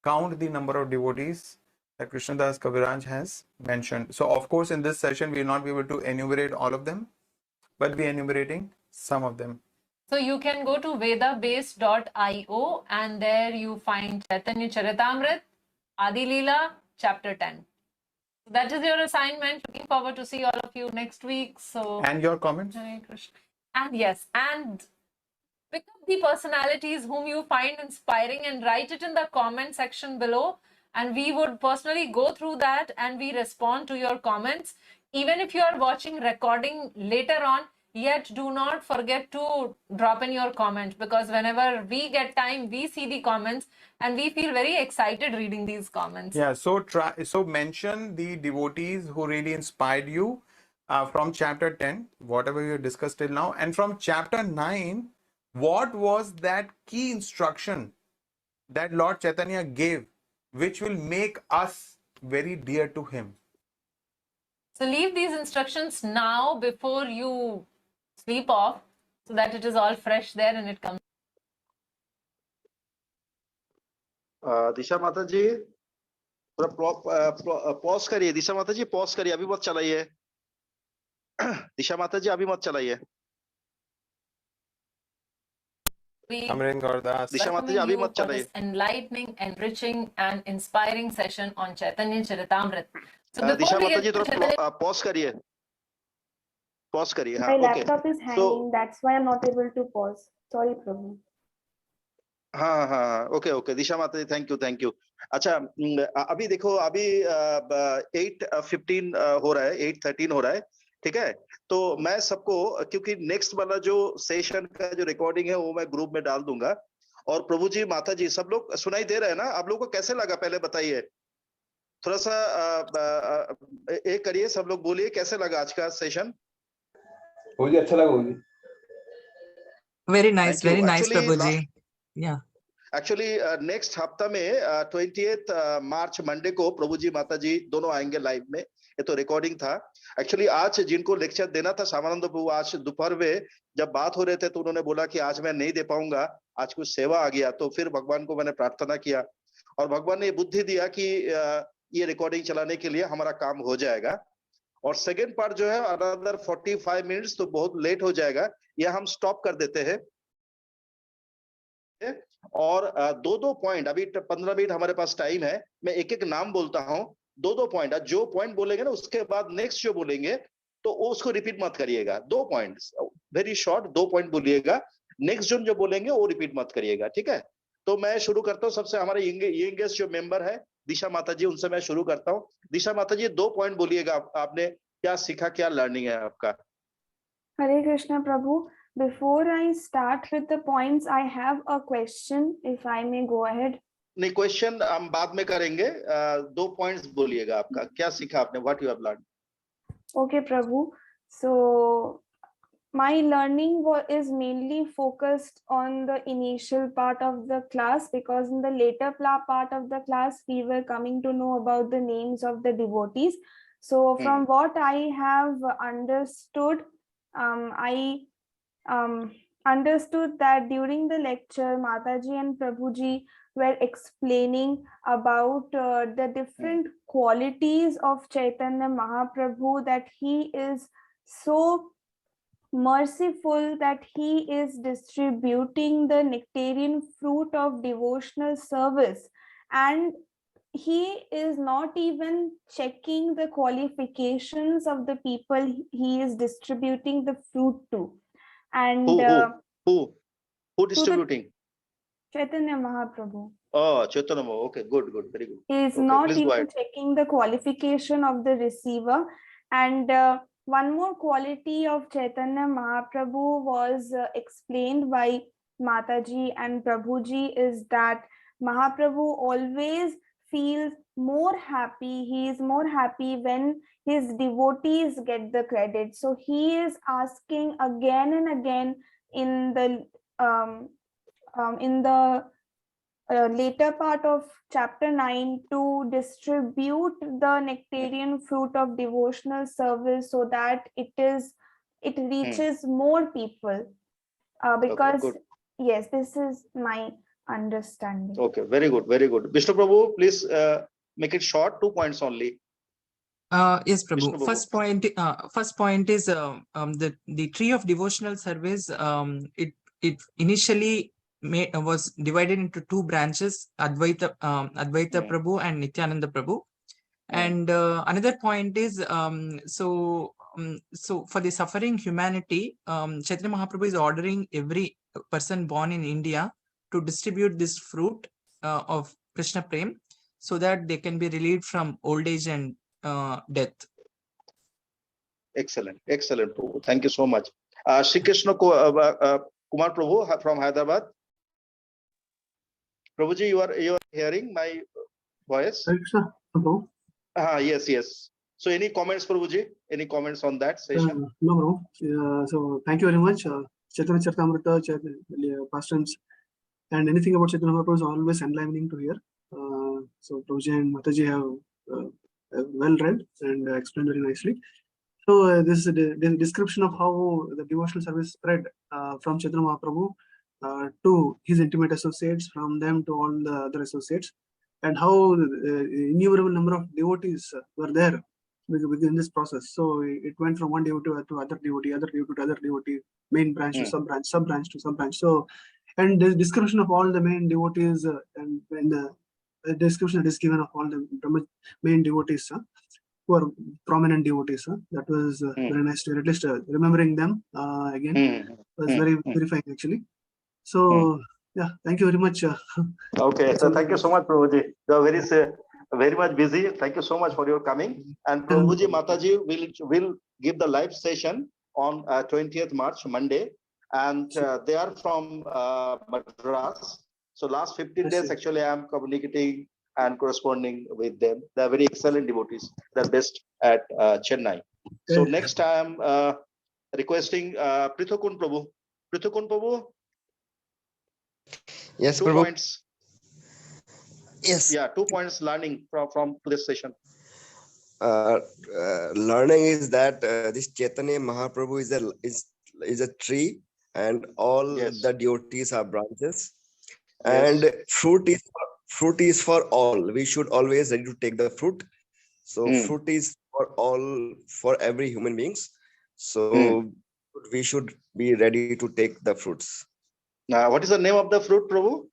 count the number of devotees that Krishnadas Kaviraj has mentioned. So of course, in this session, we will not be able to enumerate all of them, but we are enumerating some of them. So you can go to vedabase.io, and there you find Chaitanya Charitamrita, Adi-lila, chapter 10. So that is your assignment. Looking forward to see all of you next week. So, and your comments. Hare Krishna. And yes, and pick up the personalities whom you find inspiring and write it in the comment section below. And we would personally go through that and we respond to your comments. Even if you are watching recording later on, yet do not forget to drop in your comment, because whenever we get time, we see the comments and we feel very excited reading these comments. Yeah, so mention the devotees who really inspired you from chapter 10, whatever you discussed till now, and from chapter 9, what was that key instruction that Lord Chaitanya gave, which will make us very dear to him. So leave these instructions now before you sleep off, so that it is all fresh there and it comes. दिशा माता जी थोड़ा pause करिए. दिशा माता जी pause करिए, अभी मत चलाइए. दिशा माता जी अभी मत चलाइए. Amarendr Gaur Das. Diksha Mataji, abhi mat chalaye. Enlightening, enriching, and inspiring session on Chaitanya Charitamrita. So Diksha Mataji, थोड़ा pause करिए. Pause करिए. My laptop is hanging. That's why I'm not able to pause. Sorry, Prabhu. हाँ okay दिशा माता जी, thank you. अच्छा, अभी देखो, अभी 8:15 हो रहा है, 8:13 हो रहा है, ठीक है. तो मैं सबको, क्योंकि नेक्स्ट वाला जो सेशन का जो रिकॉर्डिंग है वो मैं ग्रुप में डाल दूंगा. और प्रभु जी, माता जी, सब लोग सुनाई दे रहे हैं ना? आप लोगों को कैसे लगा पहले बताइए. थोड़ा सा एक करिए, सब लोग बोलिए कैसे लगा आज का सेशन. मुझे अच्छा लगा. Very nice Prabhu ji. Yeah. Actually next हफ्ता में 20th मार्च मंडे को प्रभु जी माता जी दोनों आएंगे लाइव में. ये तो रिकॉर्डिंग था. एक्चुअली आज जिनको लेक्चर देना था श्यामानंद प्रभु, आज दोपहर में जब बात हो रहे थे तो उन्होंने बोला कि आज मैं नहीं दे पाऊंगा, आज कुछ सेवा आ गया. तो फिर भगवान को मैंने प्रार्थना किया और भगवान ने ये बुद्धि दिया कि ये रिकॉर्डिंग चलाने के लिए हमारा काम हो जाएगा. और सेकेंड पार्ट जो है अनदर 45 मिनट्स तो बहुत लेट हो जाएगा, यह हम स्टॉप कर देते हैं. और दो पॉइंट, अभी 15 मिनट हमारे पास टाइम है, मैं एक एक नाम बोलता हूं. दो पॉइंट, जो पॉइंट बोलेंगे ना उसके बाद नेक्स्ट जो बोलेंगे तो उसको रिपीट मत करिएगा. 2 पॉइंट वेरी शॉर्ट, 2 पॉइंट बोलिएगा. नेक्स्ट जो बोलेंगे वो रिपीट मत करिएगा, ठीक है. तो मैं शुरू करता हूं. सबसे हमारे यंगेस्ट जो मेंबर है दिशा माता जी, उनसे मैं शुरू करता हूं. दिशा माता जी 2 पॉइंट बोलिएगा, आपने क्या सीखा, क्या लर्निंग है आपका. हरे कृष्णा प्रभु. before I start with the points, I have a question, if I may go ahead. नहीं, क्वेश्चन हम बाद में करेंगे। 2 पॉइंट्स बोलिएगा आपका, क्या सीखा आपने, what you have learn? Okay, Prabhu. So my learning is mainly focused on the initial part of the class, because in the later part of the class we were coming to know about the names of the devotees. So from what I have understood, I understood that during the lecture Mataji and Prabhuji were explaining about the different qualities of Chaitanya Mahaprabhu, that he is so merciful, that he is distributing the nectarian fruit of devotional service, and he is not even checking the qualifications of the people he is distributing the fruit to. And who distributing? Chaitanya Mahaprabhu. Oh, Chaitanya Mahaprabhu. Okay, good, very good. He is Okay, not even checking the qualification of the receiver. And one more quality of Chaitanya Mahaprabhu was explained by Mataji and Prabhuji, is that Mahaprabhu always feels more happy. He is more happy when his devotees get the credit. So he is asking again and again in the later part of chapter 9 to distribute the nectarian fruit of devotional service, so that it reaches more people, because okay, yes, this is my understanding. Okay, very good. Vishnu Prabhu, please make it short, 2 points only. Yes, Prabhu. Vishnu First point is the tree of devotional service. It initially was divided into 2 branches: Advaita Prabhu and Nityananda Prabhu. And another point is so for the suffering humanity, Chaitanya Mahaprabhu is ordering every person born in India to distribute this fruit of Krishna Prem, so that they can be relieved from old age and death. Excellent, Prabhu. Thank you so much. Shri Krishna Kumar Prabhu from Hyderabad. Prabhuji, you are hearing my voice? Yes. So any comments, Prabhuji? Any comments on that session? No, so thank you very much. Chaitanya Caritamrta, pastimes, and anything about Chaitanya Mahaprabhu is always enlivening to hear. So Prabhuji and Mataji have well read and explained very nicely. So this is the description of how the devotional service spread from Chaitanya Mahaprabhu to his intimate associates, from them to all the other associates, and how innumerable number of devotees were there within this process. So it went from one devotee to other devotee, other devotee to other devotee, main branch to sub branch, sub branch to sub branch. So, and the description of all the main devotees and the description that is given of all the main devotees who are prominent devotees. That was very nice to hear. At least remembering them again was very verifying actually. So yeah, thank you very much. Okay, so thank you so much, Prabhuji. You are very much busy. Thank you so much for your coming. And Prabhuji, Mataji will give the live session on 20th March, Monday. And they are from Madras. So last 15 days, actually, I am communicating and corresponding with them. They are very excellent devotees. They are based at Chennai. So next I am requesting Prithokun Prabhu. Prithokun Prabhu. Yes, 2 Prabhu. points. Yes. Yeah, 2 points learning from this session. Learning is that this Chaitanya Mahaprabhu is a tree, and all the devotees are branches, and fruit is for all. We should always ready to take the fruit. So fruit is for all, for every human beings. So we should be ready to take the fruits. What is the name of the fruit, Prabhu?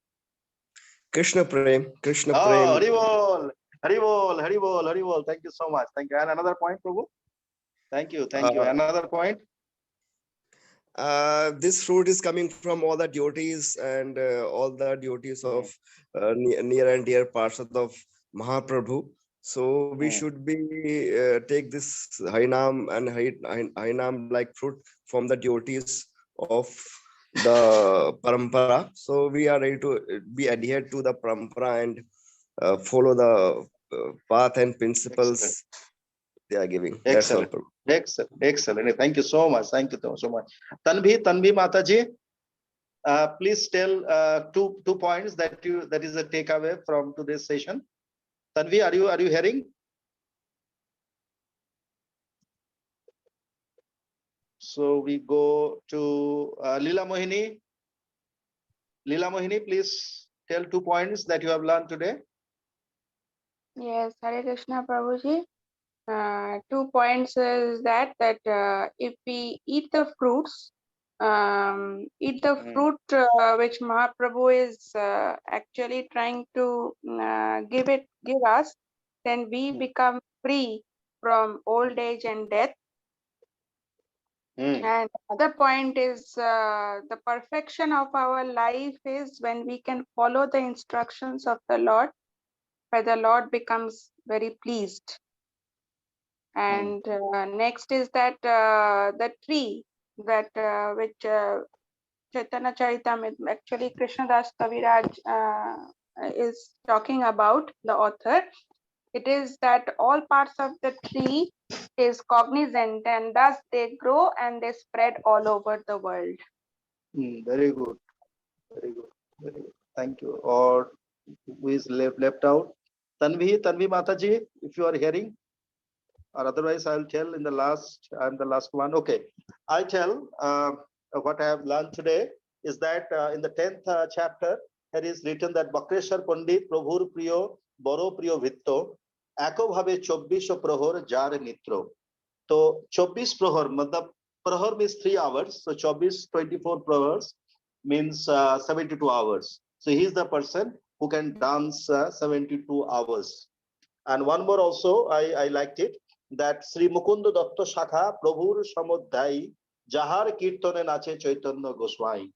Krishna Prem. Krishna Prem. Oh, Haribol. Thank you so much. Thank you. And another point, Prabhu? Thank you. Another point? This fruit is coming from all the devotees and all the devotees of near and dear parshad of Mahaprabhu. So we should be take this Harinam and Harinam like fruit from the devotees of the parampara. So we are ready to be adhered to the parampara and follow the path and principles they are giving. Excellent. That's all. Excellent. Excellent. Thank you so much. Thank you so much. Tanvi Mataji, please tell two points that is a takeaway from today's session. Tanvi, are you hearing? So we go to Lila Mohini. Lila Mohini, please tell 2 points that you have learned today. Yes, Hare Krishna Prabhuji. 2 points is that if we eat the fruits, which Mahaprabhu is actually trying to give us, then we become free from old age and death. And other point is the perfection of our life is when we can follow the instructions of the Lord, where the Lord becomes very pleased. And next is that the tree that which Chaitanya Charitamrita, actually Krishnadas Kaviraj is talking about, the author. It is that all parts of the tree is cognizant, and thus they grow and they spread all over the world. Very good. Very good. Very good. Thank you. Or who is left out? Tanvi Mataji, if you are hearing, or otherwise I'll tell in the last. I'm the last one. Okay, I tell what I have learned today is that in the 10th chapter, it is written that Bakreshwar Pandit Prabhur Priyo Boro Priyo Vitto Eko Bhave 24 Prahor Jar Nitro. So 24 Prahor, matlab Prahor means 3 hours. So 24 Prahors means 72 hours. So he is the person who can dance 72 hours. And one more also, I liked it, that Sri Mukunda Datta Shakha Prabhur Samodhai Jahar Kirtane Nache Chaitanya Goswai.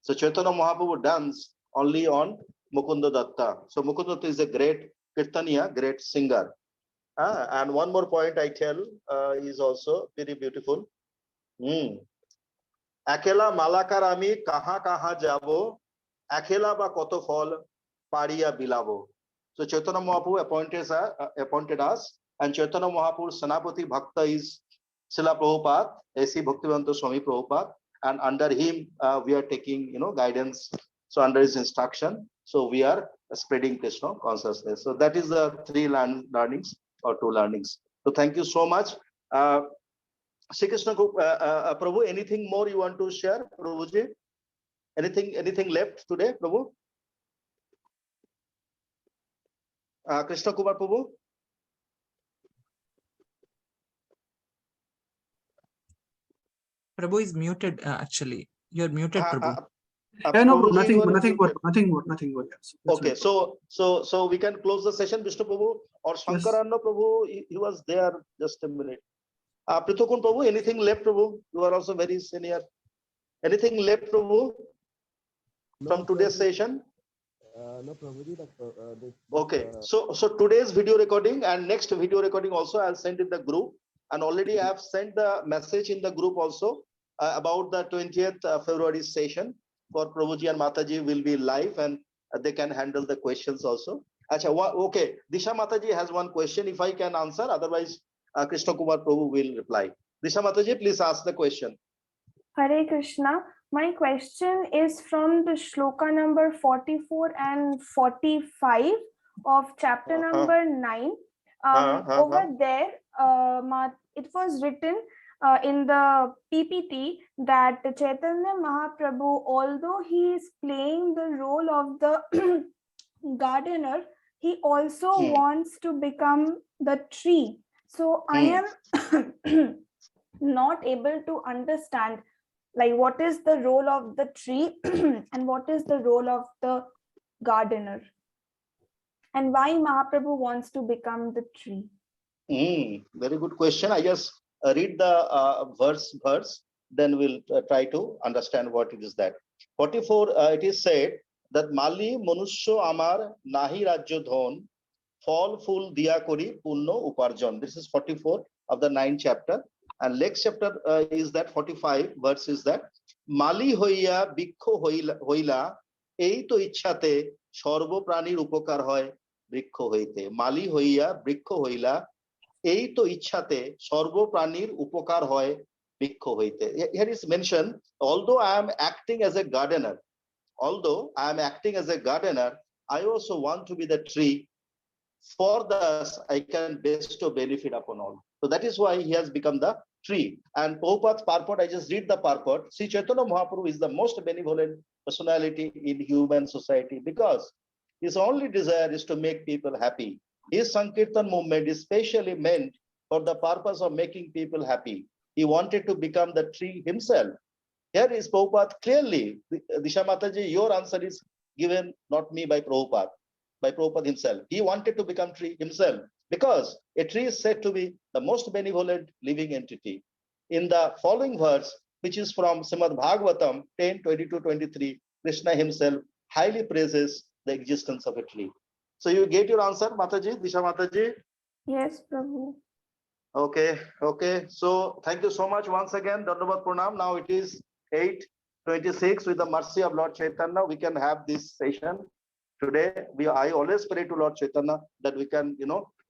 So Chaitanya Mahaprabhu danced only on Mukunda Datta. So Mukunda Datta is a great Kirtaniya, great singer. And one more point I tell is also very beautiful. Akela Malakar Ami Kaha Jabo, Akela Ba Koto Fol Paria Bilabo. So Chaitanya Mahaprabhu appointed us, and Chaitanya Mahaprabhu Sanapati Bhakta is Srila Prabhupada, A.C. Bhaktivedanta Swami Prabhupada, and under him we are taking guidance. So under his instruction, so we are spreading Krishna consciousness. So that is the 3 learnings or 2 learnings. So thank you so much. Shri Krishna Prabhu, anything more you want to share, Prabhuji? Anything left today, Prabhu? Krishna Kumar Prabhu? Prabhu is muted actually. You're muted, Prabhu. No, Prabhuji, nothing more. Yes, okay, right. so we can close the session, Vishnu Prabhu, or Shankaranna Prabhu, he was there. Just a minute. Prithokun Prabhu, anything left, Prabhu? You are also very senior. Anything left, Prabhu, from today's session? No, Prabhuji. Okay, so today's video recording and next video recording also I'll send in the group, and already I have sent the message in the group also about the 20th February session for Prabhuji and Mataji will be live, and they can handle the questions also. Okay, Disha Mataji has one question, if I can answer, otherwise Krishna Kumar Prabhu will reply. Disha Mataji, please ask the question. Hare Krishna. My question is from the shloka number 44 and 45 of chapter number 9. Over there, it was written in the PPT that Chaitanya Mahaprabhu, although he is playing the role of the gardener, he also wants to become the tree. So I am not able to understand, like, what is the role of the tree and what is the role of the gardener, and why Mahaprabhu wants to become the tree. Very good question. I just read the verse, then we'll try to understand what it is that. 44, it is said that Mali Manusho Amar Nahi Rajyo Dhon Fall Full Diya Kori Punno Uparjon. This is 44 of the 9th chapter. And next chapter is that 45 verse is that মালি হইয়া বৃক্ষ হইলা এই তো ইচ্ছাতে সর্বপ্রাণীর উপকার হয় বৃক্ষ হইতে। মালি হইয়া বৃক্ষ হইলা এই তো ইচ্ছাতে সর্বপ্রাণীর উপকার হয় বৃক্ষ হইতে। Here is mentioned, although I am acting as a gardener, I also want to be the tree, for thus I can bestow benefit upon all. So that is why he has become the tree. And Prabhupada's purport, I just read the purport. Sri Chaitanya Mahaprabhu is the most benevolent personality in human society because his only desire is to make people happy. His Sankirtan movement is specially meant for the purpose of making people happy. He wanted to become the tree himself. Here is Prabhupada clearly, Disha Mataji, your answer is given not me by Prabhupada himself. He wanted to become tree himself because a tree is said to be the most benevolent living entity. In the following verse, which is from Srimad Bhagavatam 10:22-23, Krishna himself highly praises the existence of a tree. So you get your answer, Mataji, Disha Mataji? Yes, Prabhu. Okay. So thank you so much once again. Dandavat Pranam. Now it is 8:26. With the mercy of Lord Chaitanya, we can have this session today. I always pray to Lord Chaitanya that we can,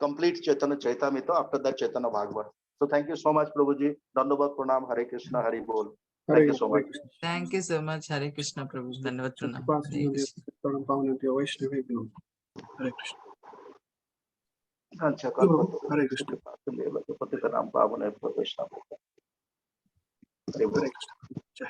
complete Chaitanya Chaitamrita after that Chaitanya Bhagavat. So thank you so much, Prabhuji. Dandavat Pranam. Hare Krishna, Hari Bol. Thank you so much. Thank you so much. Hare Krishna, Prabhu. Dandavat pranam. Hare Krishna. Hare Krishna. Hare Hare Krishna. Hare Krishna.